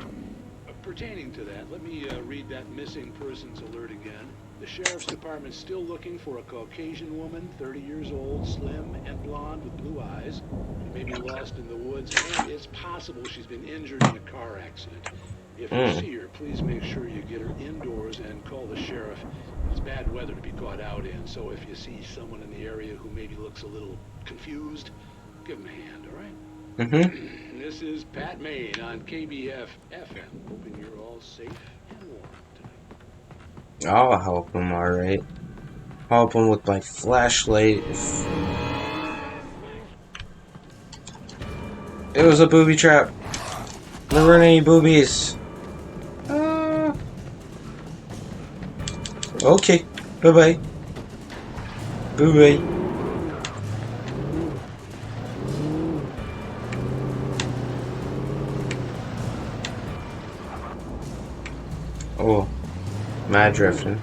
Pertaining to that, let me read that missing persons alert again. The Sheriff's Department's still looking for a Caucasian woman, 30 years old, slim and blonde with blue eyes. She may be lost in the woods, and it's possible she's been injured in a car accident. If you see her, please make sure you get her indoors and call the sheriff. It's bad weather to be caught out in, so if you see someone in the area who maybe looks a little confused, give them a hand, all right? This is Pat Maine on KBF FM. Hoping you're all safe and warm tonight. I'll help him, alright. Help him with my flashlight. It was a booby trap. There weren't any boobies. Okay. Bye-bye. Bye-bye. Oh, mad drifting.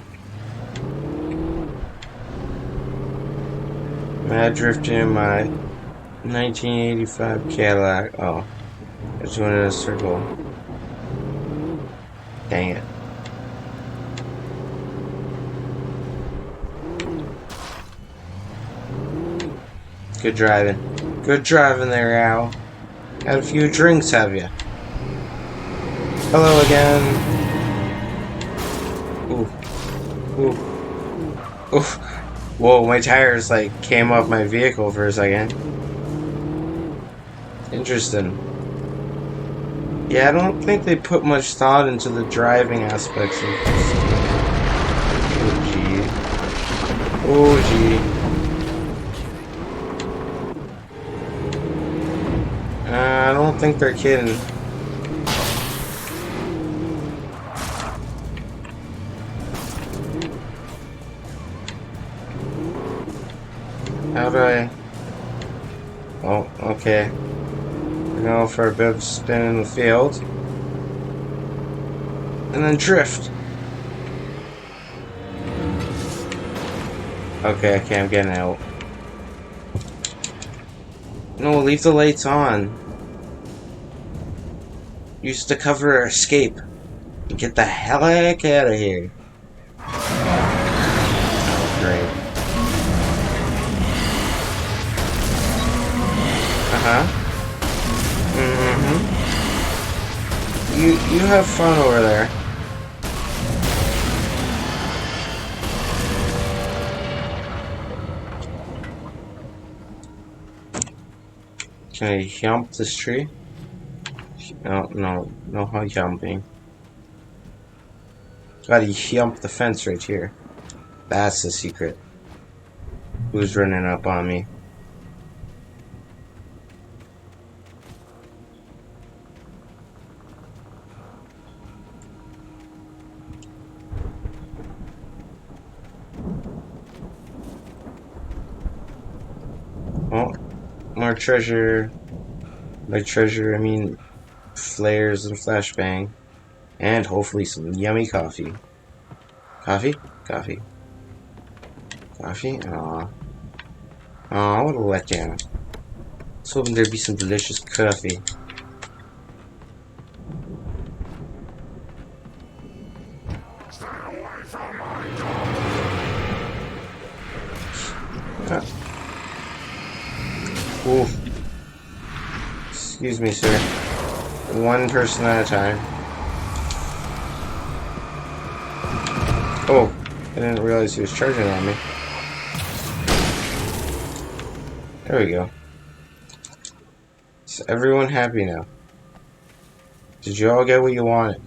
Mad drifting in my 1985 Cadillac. Oh, it's going in a circle. Dang it. Good driving. Good driving there, Al. Had a few drinks, have ya? Hello again. Ooh. Ooh. Whoa, my tires like came off my vehicle for a second. Interesting. Yeah, I don't think they put much thought into the driving aspects of this. Oh gee. I don't think they're kidding. How do I... Oh, okay. We're going for a bit of spin in the field. And then drift. Okay, I'm getting out. No, leave the lights on. Use to cover our escape. Get the heck out of here. Great. Uh-huh. Mm-hmm. You have fun over there. Can I jump this tree? No jumping. Gotta jump the fence right here. That's the secret. Who's running up on me? Oh, more treasure. By treasure, I mean flares and flashbang. And hopefully some yummy coffee. Coffee? Coffee. Coffee? Aww. Aw, what a letdown. I was hoping there'd be some delicious coffee. Ooh. Excuse me, sir. One person at a time. Oh, I didn't realize he was charging on me. There we go. Is everyone happy now? Did you all get what you wanted?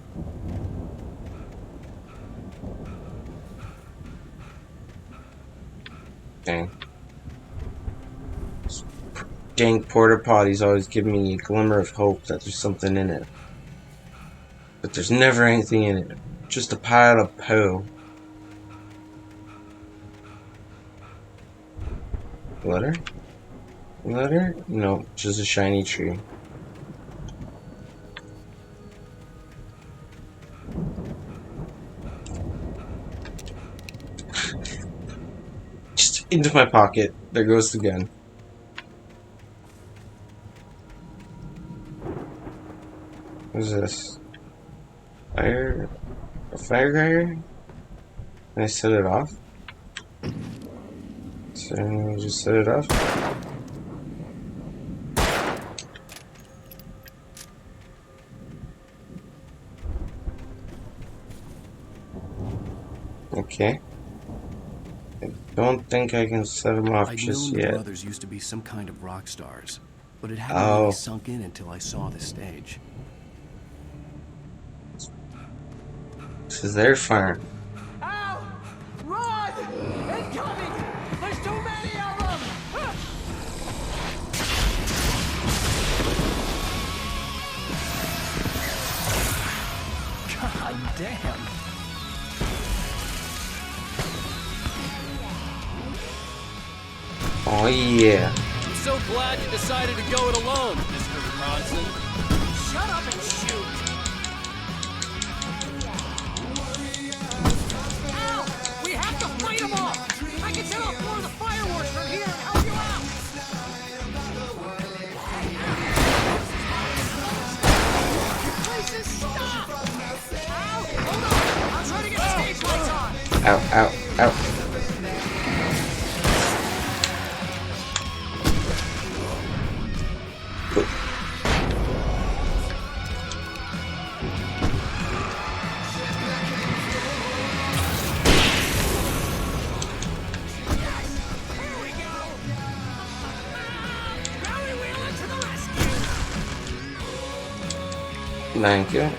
Dang. This dang porta potties always give me a glimmer of hope that there's something in it. But there's never anything in it. Just a pile of poo. Letter? Letter? No, just a shiny tree. Just into my pocket. There goes the gun. What is this? Fire? A firecracker? Can I set it off? So I just set it off. Okay. I don't think I can set them off just yet. yet. The brothers used to be some kind of rock stars, but it hadn't really sunk in until I saw the stage. This is their farm. Al! Run! Incoming! There's too many of them! God damn! Oh yeah. I'm so glad you decided to go it alone, Mr. Bronson. Shut up and shoot! Al! We have to fight them off! I can set off more of the fireworks from here and help you out! Places stop! Al, hold on! I'm trying to get stage lights on! Ow, ow, ow. Thank you.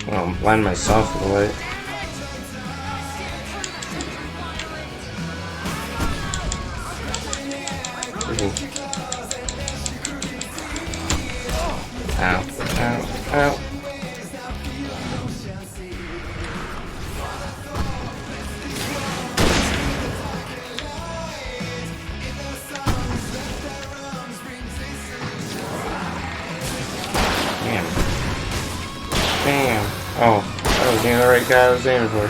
Oh, I'm blind myself with the light. Ow, ow, ow. Damn. Oh, that was the right guy I was aiming for.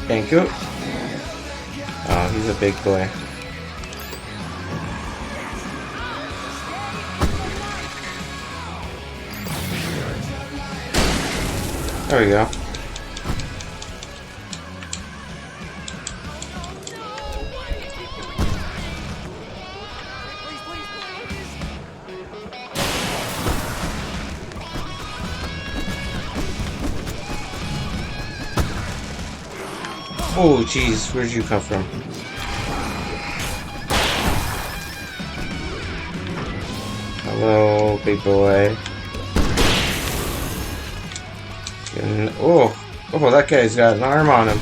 Thank you. Oh, he's a big boy. There we go. Oh, jeez, where'd you come from? Hello, big boy. Oh, that guy's got an arm on him.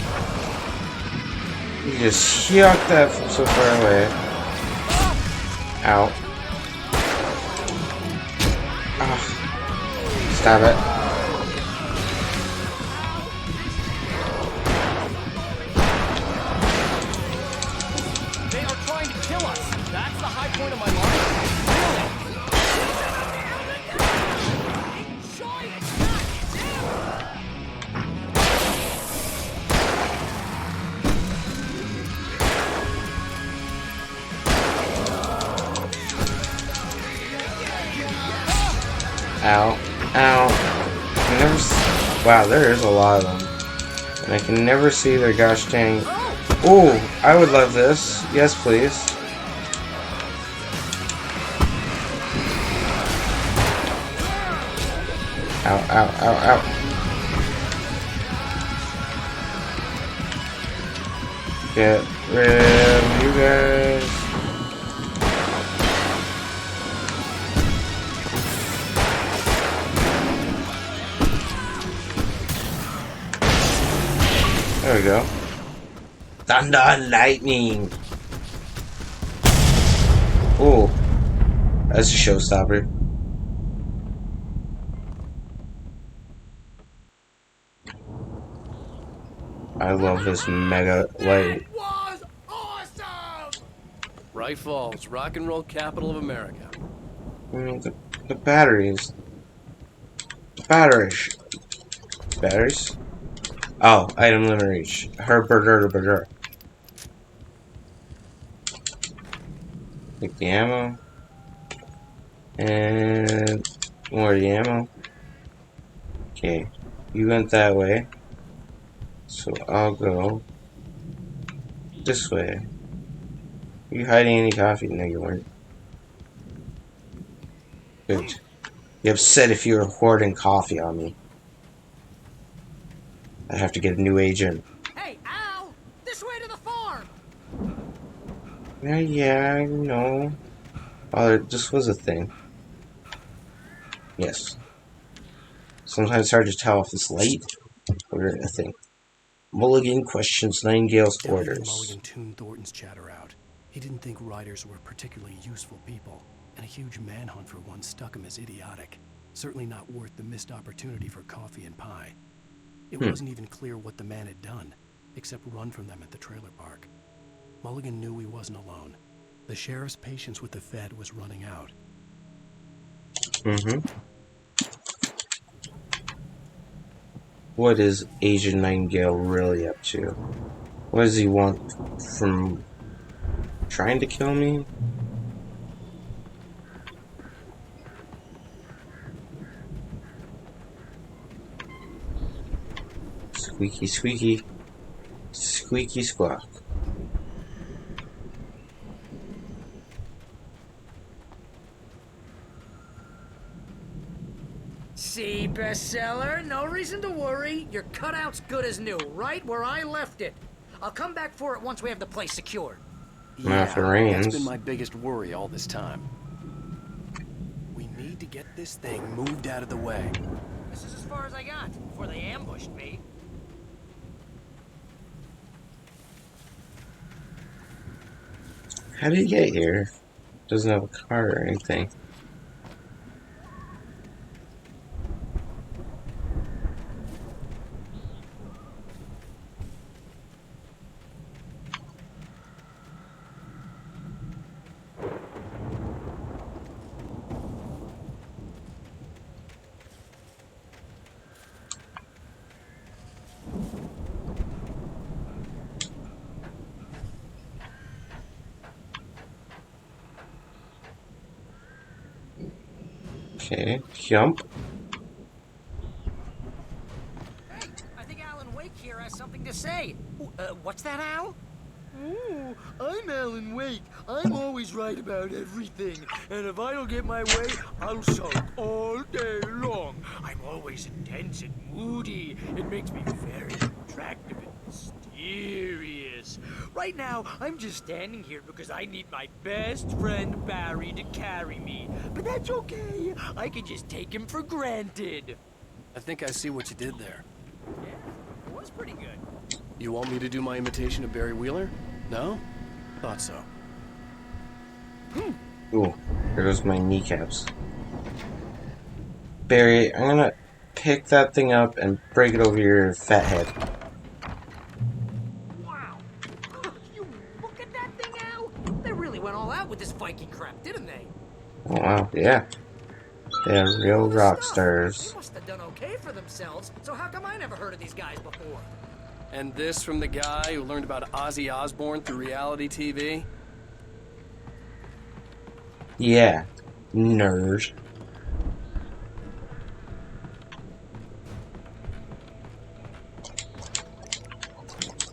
He just yucked that from so far away. Ow. Ah. Stop it. They are trying to kill us. That's the high point of my life. Ow. Ow. Wow, there is a lot of them. And I can never see their gosh dang... Ooh, I would love this. Yes, please. Ow. Get rid of you guys. There we go. Thunder and lightning. Oh, that's a showstopper. I love this mega light. Bright Falls, rock and roll capital of America. The batteries. Batteries. Oh, item limit reach. Her burger. Take the ammo. And more of the ammo. Okay. You went that way. So I'll go this way. Are you hiding any coffee? No, you weren't. Good. You're upset if you were hoarding coffee on me. I have to get a new agent. Hey, Al! This way to the farm! Yeah, I know. Oh, this was a thing. Yes. Sometimes it's hard to tell if it's late or a thing. Mulligan questions Nightingale's orders. Mulligan tuned Thornton's chatter out. He didn't think riders were particularly useful people, and a huge manhunt for one struck him as idiotic. Certainly not worth the missed opportunity for coffee and pie. It wasn't even clear what the man had done, except run from them at the trailer park. Mulligan knew he wasn't alone. The sheriff's patience with the Fed was running out. What is Agent Nightingale really up to? What does he want from trying to kill me? Squeaky, squeaky. Squeaky squawk. See, bestseller? No reason to worry. Your cutout's good as new, right where I left it. I'll come back for it once we have the place secured. If it rains. That's been my biggest worry all this time. We need to get this thing moved out of the way. This is as far as I got before they ambushed me. How did he get here? Doesn't have a car or anything. Okay, jump. Hey, I think Alan Wake here has something to say. What's that, Al? Ooh, I'm Alan Wake. I'm always always right about everything, and if I don't get my way, I'll sulk all day long. I'm always intense and moody. It makes me very attractive and mysterious. Right now, I'm just standing here because I need my best friend Barry to carry me. But that's okay. I can just take him for granted. I think I see what you did there. Yeah, it was pretty good. You want me to do my imitation of Barry Wheeler? No? Thought so. Ooh, there goes my kneecaps. Barry, I'm gonna pick that thing up and break it over your fat head. Wow. You look at that thing, Al. They really went all out with this Viking crap, didn't they? Oh, wow, yeah. They're real rock stars. They must have done okay for themselves, so how come I never heard of these guys before? And this from the guy who learned about Ozzy Osbourne through reality TV? Yeah, nerd.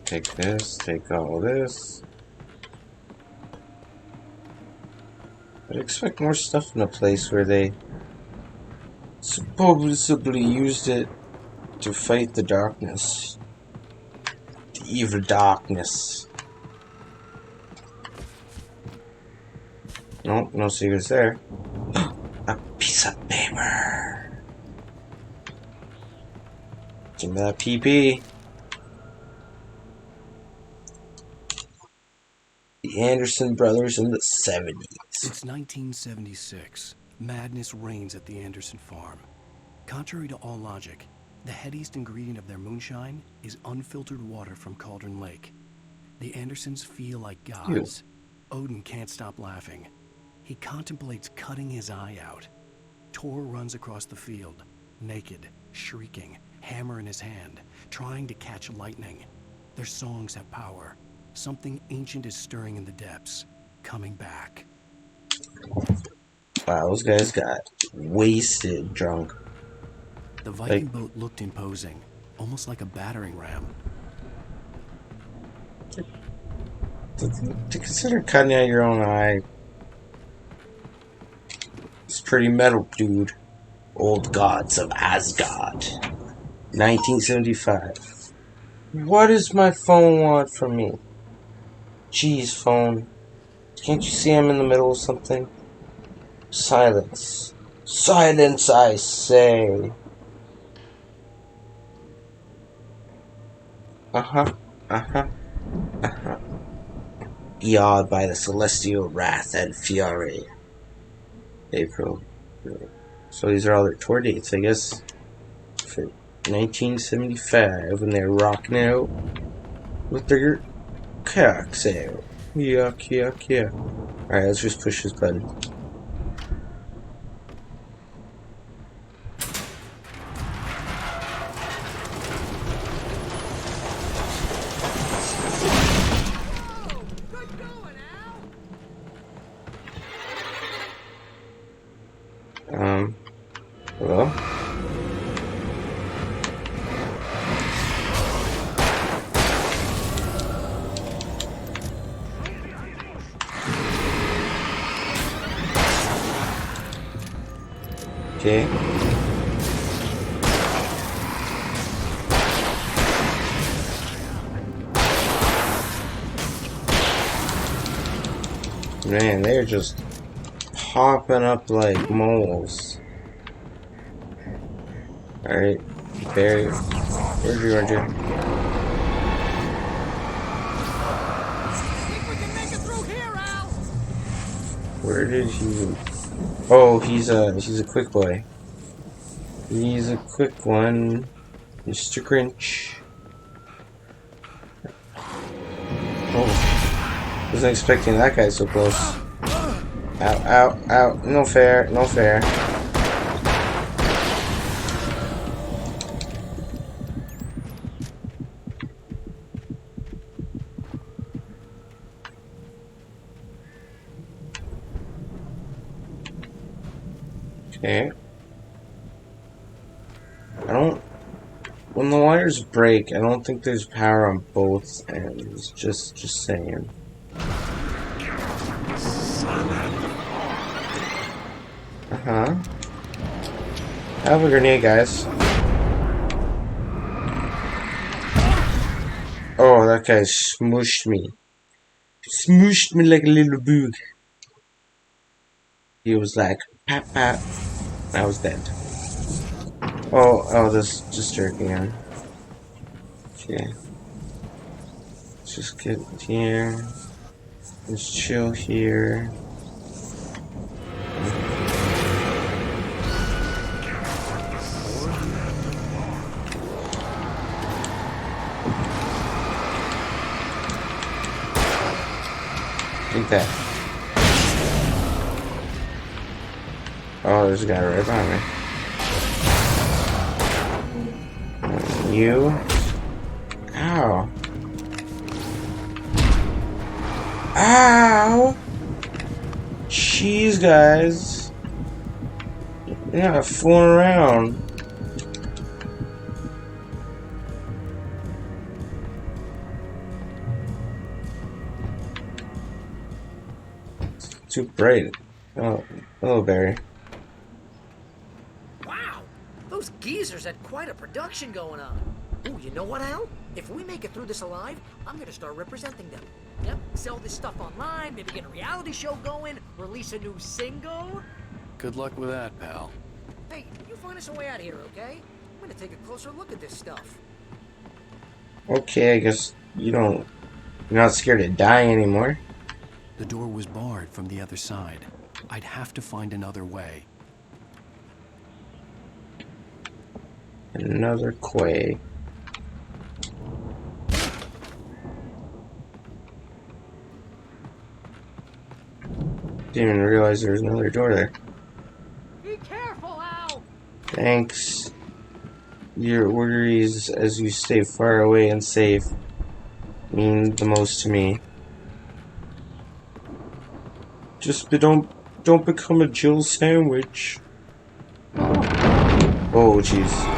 Take this, take all this. I'd expect more stuff in a place where they supposedly used it to fight the darkness. The evil darkness. Nope, no secrets there. A piece of paper. Give me that PP. The Anderson brothers in the 70s. It's 1976. Madness reigns at the Anderson farm. Contrary to all logic, the headiest ingredient of their moonshine is unfiltered water from Cauldron Lake. The Andersons feel like gods. Odin can't stop laughing. He contemplates cutting his eye out. Tor runs across the field, naked, shrieking, hammer in his hand, trying to catch lightning. Their songs have power. Something ancient is stirring in the depths, coming back. Wow, those guys got wasted drunk. The Viking boat looked imposing, almost like a battering ram. To consider cutting out your own eye, it's pretty metal, dude. Old Gods of Asgard. 1975. What does my phone want from me? Jeez, phone. Can't you see I'm in the middle of something? Silence. Silence, I say. Uh-huh. Awed by the celestial wrath and fury. April. So these are all their tour dates, I guess. For 1975, when they're rocking out with their cocks out. Yuck, yuck, yuck. Alright, let's just push this button. Hello? Okay. Man, they're just popping up like moles. Alright, Barry, where'd you run to? Where did he? Oh, he's a quick boy. He's a quick one, Mr. Grinch. Oh, wasn't expecting that guy so close. Ow, ow, ow! No fair, no fair. Okay. When the wires break, I don't think there's power on both ends. Just saying. Son Huh? I have a grenade, guys. Oh, that guy smooshed me. Smooshed me like a little bug. He was like, pat pat. I was dead. Oh, this just jerk again. Okay. Let's just get here. Just chill here. Take that. Oh, there's a guy right behind me. You? Ow. Ow! Jeez, guys. You're not fooling around. It's too bright. Oh, hello, Barry. Wow, those geezers had quite a production going on. Ooh, you know what, Al? If we make it through this alive, I'm gonna start representing them. Yep, sell this stuff online, maybe get a reality show going, release a new single. Good luck with that, pal. Hey, you find us a way out of here, okay? I'm gonna take a closer look at this stuff. Okay, I guess you're not scared of dying anymore. The door was barred from the other side. I'd have to find another way. Another quay. Didn't even realize there was another door there. Be careful, Al! Thanks. Your worries as you stay far away and safe mean the most to me. Just don't become a Jill sandwich. Oh, jeez.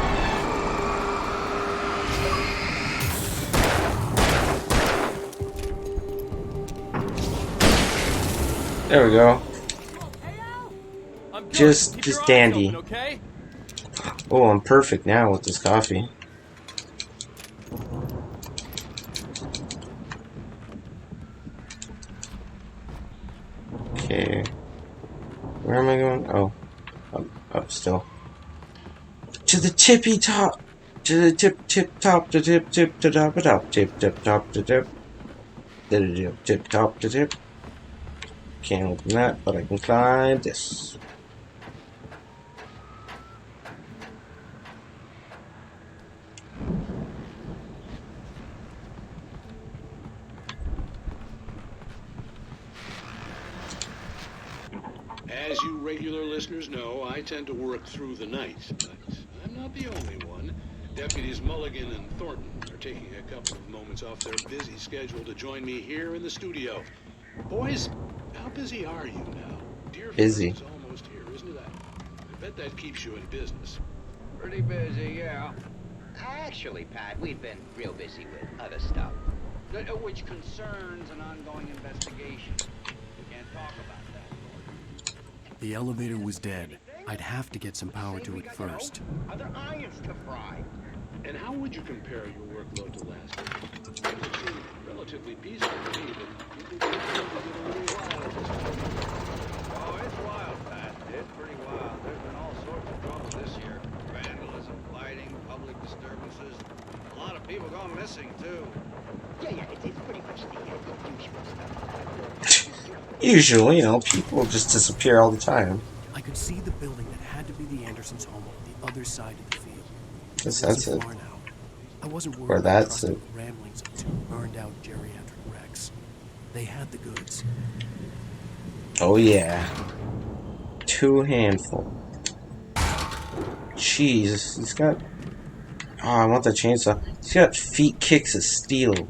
There we go. Just dandy. Oh, I'm perfect now with this coffee. Okay. Where am I going? Oh. Up still. To the tippy top! To the tip top to tip to top to top tip top to tip. Tip top to tip. Can't open that, but I can climb this. As you regular listeners know, I tend to work through the night, but I'm not the only one. Deputies Mulligan and Thornton are taking a couple of moments off their busy schedule to join me here in the studio. Boys, how busy are you now? Busy. Deerfield is almost here, isn't it? I bet that keeps you in business. Pretty busy, yeah. Actually, Pat, we've been real busy with other stuff, which concerns an ongoing investigation. We can't talk about that. The elevator was dead. I'd have to get some power to it first. Other irons to fry. And how would you compare your workload to last week? It seemed relatively peaceful to me, but you think it's going to get a little wild this time. Oh, it's wild, Pat. It's pretty wild. There's been all sorts of trouble this year. Vandalism, lighting, public disturbances. A lot of people gone missing, too. Yeah, it's pretty much the usual stuff. Usually, people just disappear all the time. I could see the building that had to be the Andersons' home on the other side of the field. Guess that's it. Far now. I wasn't worried Or about that's trusting it. the ramblings of two burned-out geriatric wrecks. They had the goods. Oh yeah. 2 handful. Jeez, he's got... Oh, I want the chainsaw. He's got feet kicks of steel.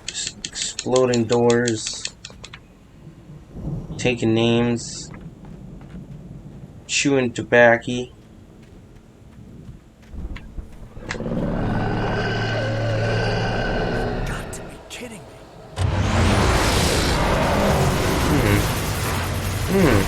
Just exploding doors. Taking names. Chewing tobacco. Got to be kidding me. This.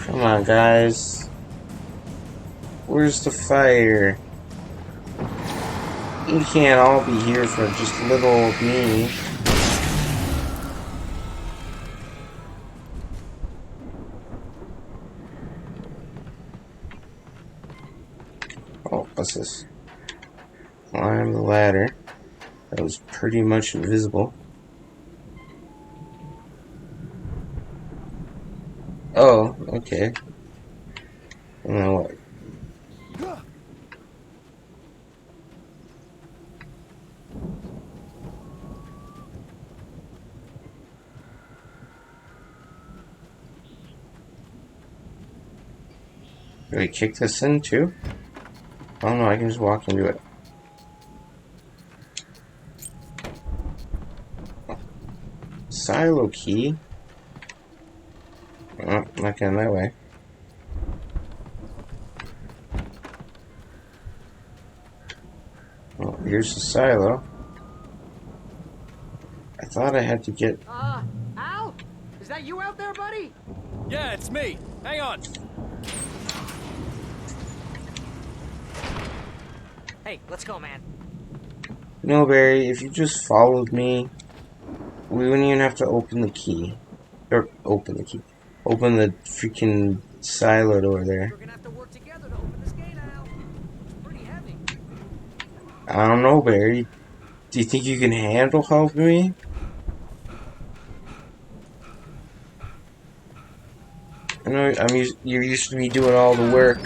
Come on, guys. Where's the fire? You can't all be here for just little old me. Oh, what's this? Climb the ladder. That was pretty much invisible. Oh, okay. And then what? Do we kick this in too? Oh no, I can just walk into it. Silo key? Oh, not going that way. Well, here's the silo. I thought I had to get... Al? Is that you out there, buddy? Yeah, it's me. Hang on. Hey, let's go, man. No, Barry, if you just followed me, we wouldn't even have to open the key. Or, open the key. Open the freaking silo door there. We're gonna have to work together to open this gate, Al. It's pretty heavy. I don't know, Barry. Do you think you can handle helping me? I know you're used to me doing all the work.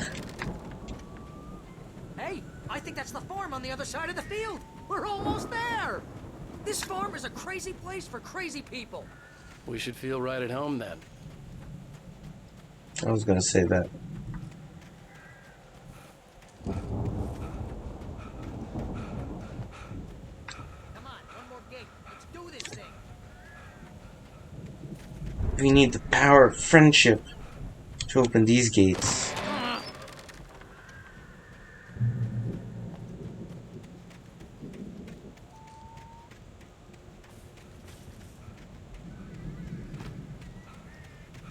Hey, I think that's the farm on the other side of the field. We're almost there. This farm is a crazy place for crazy people. We should feel right at home then. I was gonna say that. Come on, one more gate. Let's do this thing. We need the power of friendship to open these gates.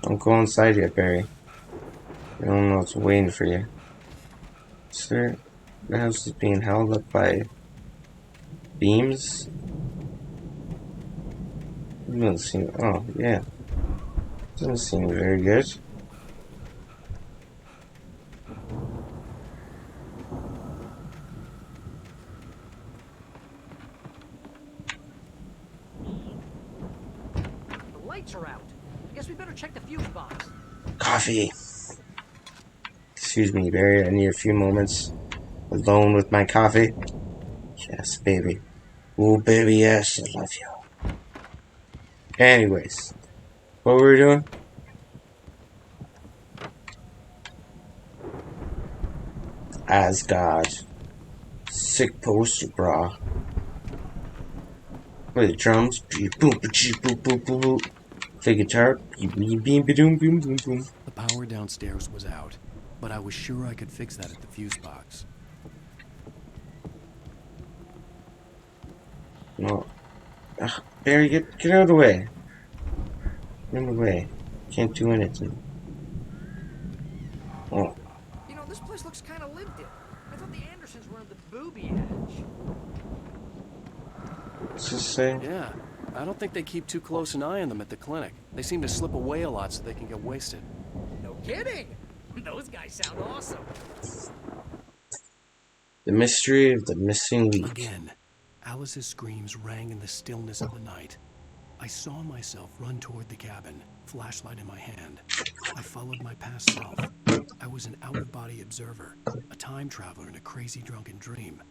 Don't go inside yet, Barry. I don't know what's waiting for you. Sir, the house is being held up by beams? It doesn't seem... Oh, yeah. Doesn't seem very good. The lights are out. I guess we better check the fuse box. Coffee. Excuse me, Barry. I need a few moments alone with my coffee. Yes, baby. Oh, baby, yes, I love you. Anyways, what were we doing? Asgard. Sick poster, brah. Play the drums. Boom, boom, boom, boom, boom, boom. Play guitar. Beam, beam, boom, boom, boom, boom. The power downstairs was out, but I was sure I could fix that at the fuse box. No. Ugh, Barry, get out of the way. Get in the way. Can't do anything. Oh. You know, this place looks kind of lived in. I thought the Andersons were on the booby edge. What's this say? Yeah, I don't think they keep too close an eye on them at the clinic. They seem to slip away a lot so they can get wasted. No kidding. Those guys sound awesome. The mystery of the missing week. Again, Alice's screams rang in the stillness of the night. I saw myself run toward the cabin, flashlight in my hand. I followed my past self. I was an out-of-body observer, a time traveler in a crazy drunken dream.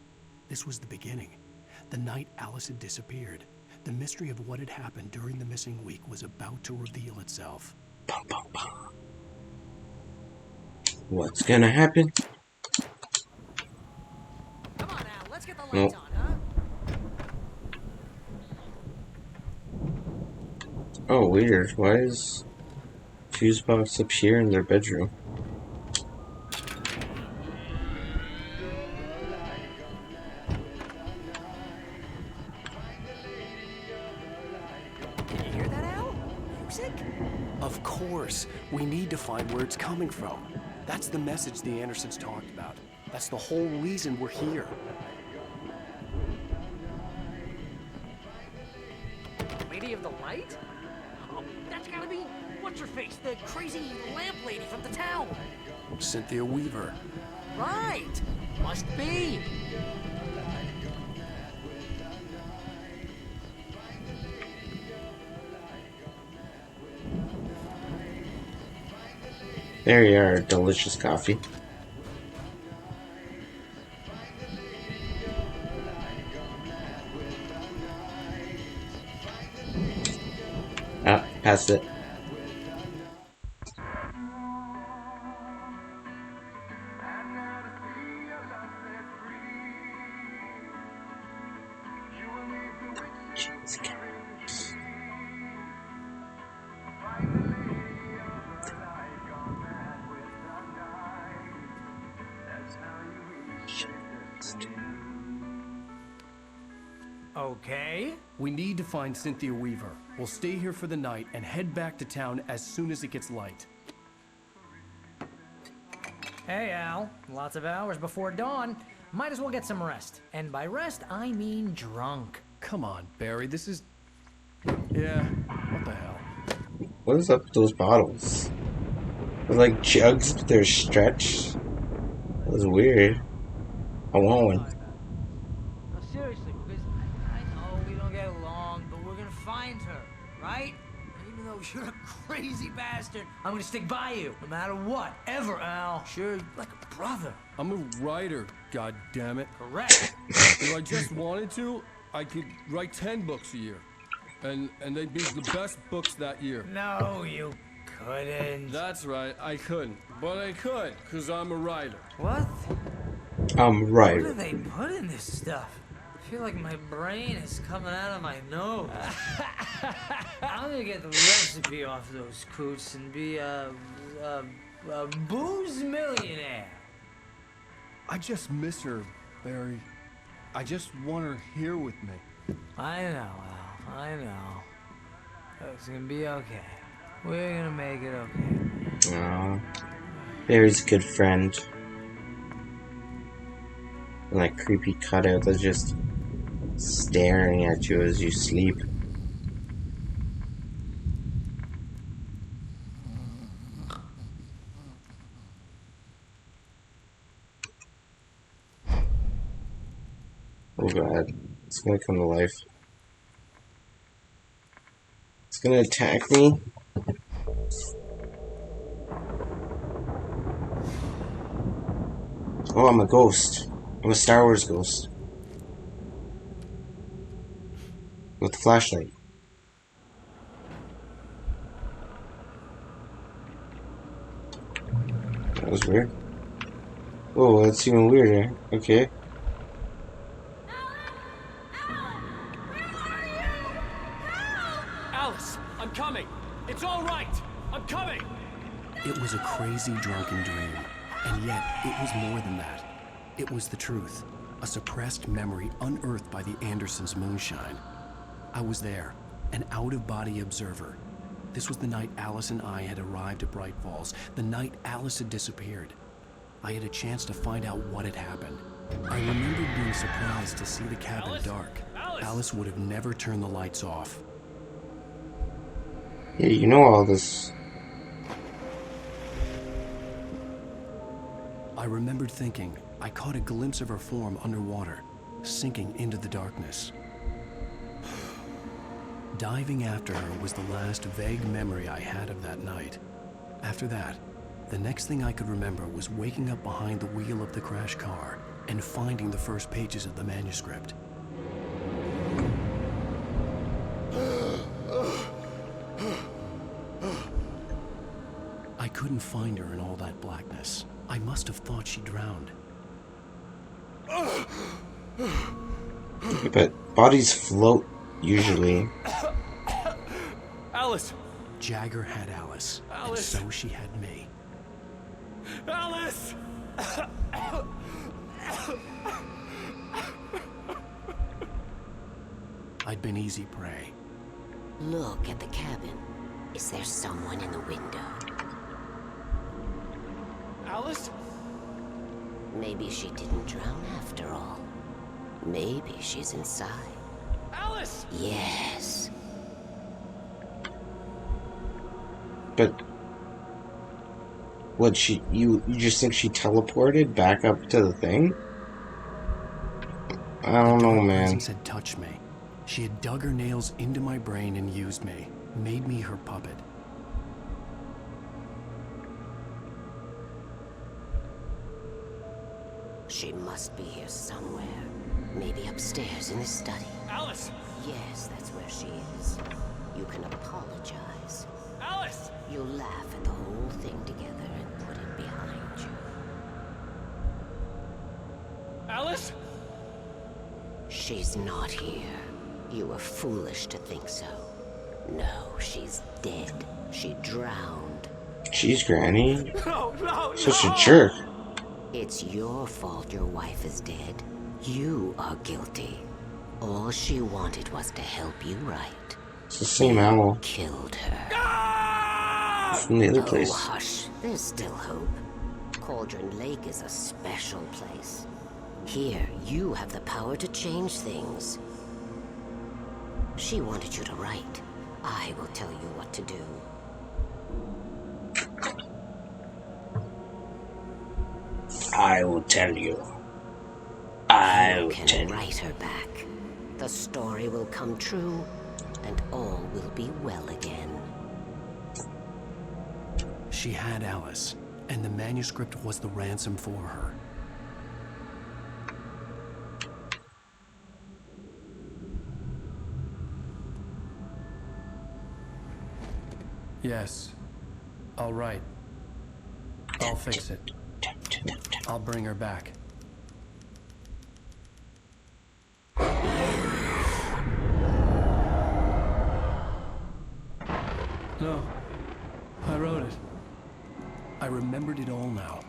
This was the beginning. The night Alice had disappeared. The mystery of what had happened during the missing week was about to reveal itself. What's gonna happen? Come on, Al. Let's get the lights on, huh? Oh, weird. Why is fuse box up here in their bedroom? Can you hear that, Al? Music? Of course. We need to find where it's coming from. That's the message the Andersons talked about. That's the whole reason we're here. Lady of the Light? Oh, that's gotta be what's-her-face, the crazy lamp lady from the town. Cynthia Weaver. Right. Must be. There you are, delicious coffee. Ah, passed it. Okay. We need to find Cynthia Weaver. We'll stay here for the night and head back to town as soon as it gets light. Hey, Al. Lots of hours before dawn. Might as well get some rest. And by rest, I mean drunk. Come on, Barry. This is... Yeah, what the hell? What is up with those bottles? They're like jugs, but they're stretched. That was weird. I want one. No, seriously, because I know we don't get along, but we're gonna find her, right? And even though you're a crazy bastard, I'm gonna stick by you, no matter what, ever, Al. Sure, like a brother. I'm a writer, goddammit. Correct. If I just wanted to, I could write 10 books a year. And they'd be the best books that year. No, you couldn't. That's right, I couldn't. But I could, because I'm a writer. What? I'm right. What do they put in this stuff? I feel like my brain is coming out of my nose. I'm gonna get the recipe off those coots and be a booze millionaire. I just miss her, Barry. I just want her here with me. I know, Al. I know. It's gonna be okay. We're gonna make it okay. Aww. Barry's a good friend. And that creepy cutout that's just staring at you as you sleep. Oh god, it's gonna come to life. It's gonna attack me. Oh, I'm a ghost. I'm a Star Wars ghost. With a flashlight. That was weird. Oh, that's even weirder. Okay. Alice, I'm coming. It's all right. I'm coming. It was a crazy drunken dream, and yet it was more than that. It was the truth, a suppressed memory unearthed by the Andersons' moonshine. I was there, an out-of-body observer. This was the night Alice and I had arrived at Bright Falls, the night Alice had disappeared. I had a chance to find out what had happened. I remembered being surprised to see the cabin dark. Alice would have never turned the lights off. Yeah, you know all this. I remembered thinking I caught a glimpse of her form underwater, sinking into the darkness. Diving after her was the last vague memory I had of that night. After that, the next thing I could remember was waking up behind the wheel of the crash car and finding the first pages of the manuscript. I couldn't find her in all that blackness. I must have thought she drowned. But bodies float, usually. Alice! Alice! Jagger had Alice. Alice! And so she had me. Alice! I'd been easy prey. Look at the cabin. Is there someone in the window? Alice? Maybe she didn't drown after all. Maybe she's inside. Alice! Yes. But what, you just think she teleported back up to the thing? I don't know, man. Presence had touched me. She had dug her nails into my brain and used me, made me her puppet. She must be here somewhere. Maybe upstairs in the study. Alice! Yes, that's where she is. You can apologize. Alice! You'll laugh at the whole thing together and put it behind you. Alice? She's not here. You were foolish to think so. No, she's dead. She drowned. Jeez, Granny. No, Such a jerk. It's your fault your wife is dead. You are guilty. All she wanted was to help you right. It's the same owl. Killed her. From the other place. Oh, hush. There's still hope. Cauldron Lake is a special place. Here, you have the power to change things. She wanted you to write. I will tell you what to do. I will tell you. I will tell You can you. write her back. The story will come true, and all will be well again. She had Alice, and the manuscript was the ransom for her. Yes. All right. I'll fix it. I'll bring her back. No. I wrote it. I remembered it all now.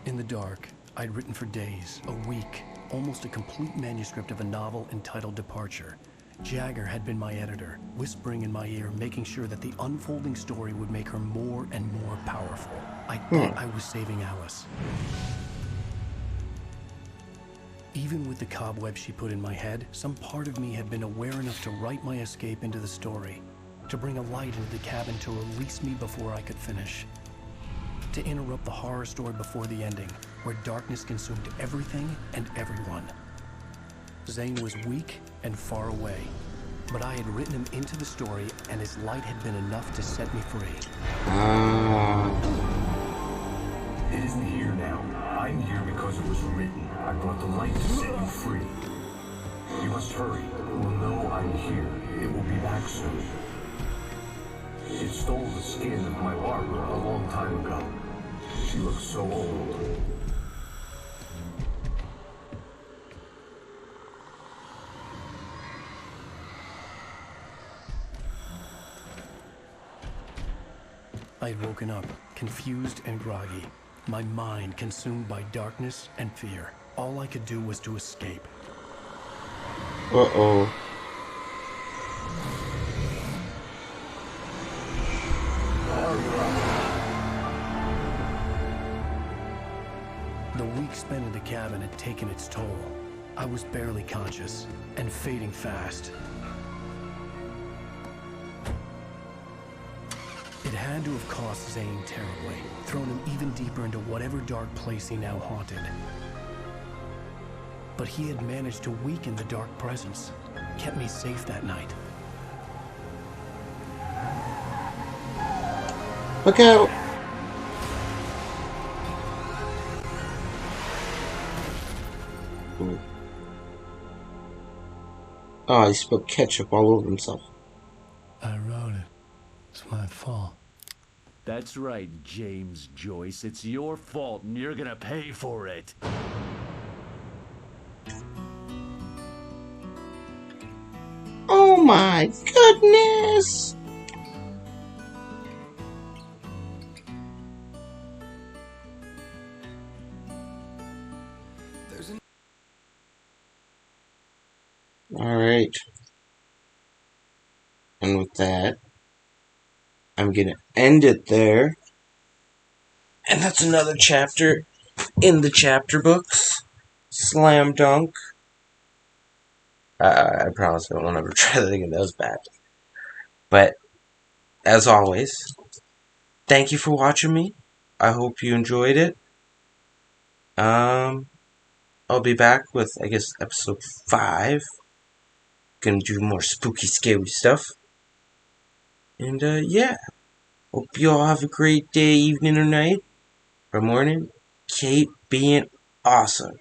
In the dark, I'd written for days, a week, almost a complete manuscript of a novel entitled Departure. Jagger had been my editor, whispering in my ear, making sure that the unfolding story would make her more and more powerful. I thought I was saving Alice. Even with the cobweb she put in my head, some part of me had been aware enough to write my escape into the story, to bring a light into the cabin to release me before I could finish. To interrupt the horror story before the ending, where darkness consumed everything and everyone. Zane was weak and far away, but I had written him into the story, and his light had been enough to set me free. It isn't here now. I'm here because it was written. I brought the light to set you free. You must hurry. It will know I'm here. It will be back soon. It stole the skin of my Barbara a long time ago. She looks so old. I had woken up, confused and groggy, my mind consumed by darkness and fear. All I could do was to escape. Uh-oh. The week spent in the cabin had taken its toll. I was barely conscious, and fading fast. It had to have cost Zane terribly, thrown him even deeper into whatever dark place he now haunted. But he had managed to weaken the dark presence, kept me safe that night. Look out! Ooh. Oh, he spilled ketchup all over himself. I wrote it. It's my fault. That's right, James Joyce. It's your fault, and you're gonna pay for it. Oh my goodness! Alright. And with that, I'm going to end it there. And that's another chapter in the chapter books. Slam dunk. I promise I won't ever try that again. That was bad. But, as always, thank you for watching me. I hope you enjoyed it. I'll be back with, I guess, episode 5. Gonna do more spooky, scary stuff. And, yeah. Hope you all have a great day, evening, or night. Or morning. Keep being awesome.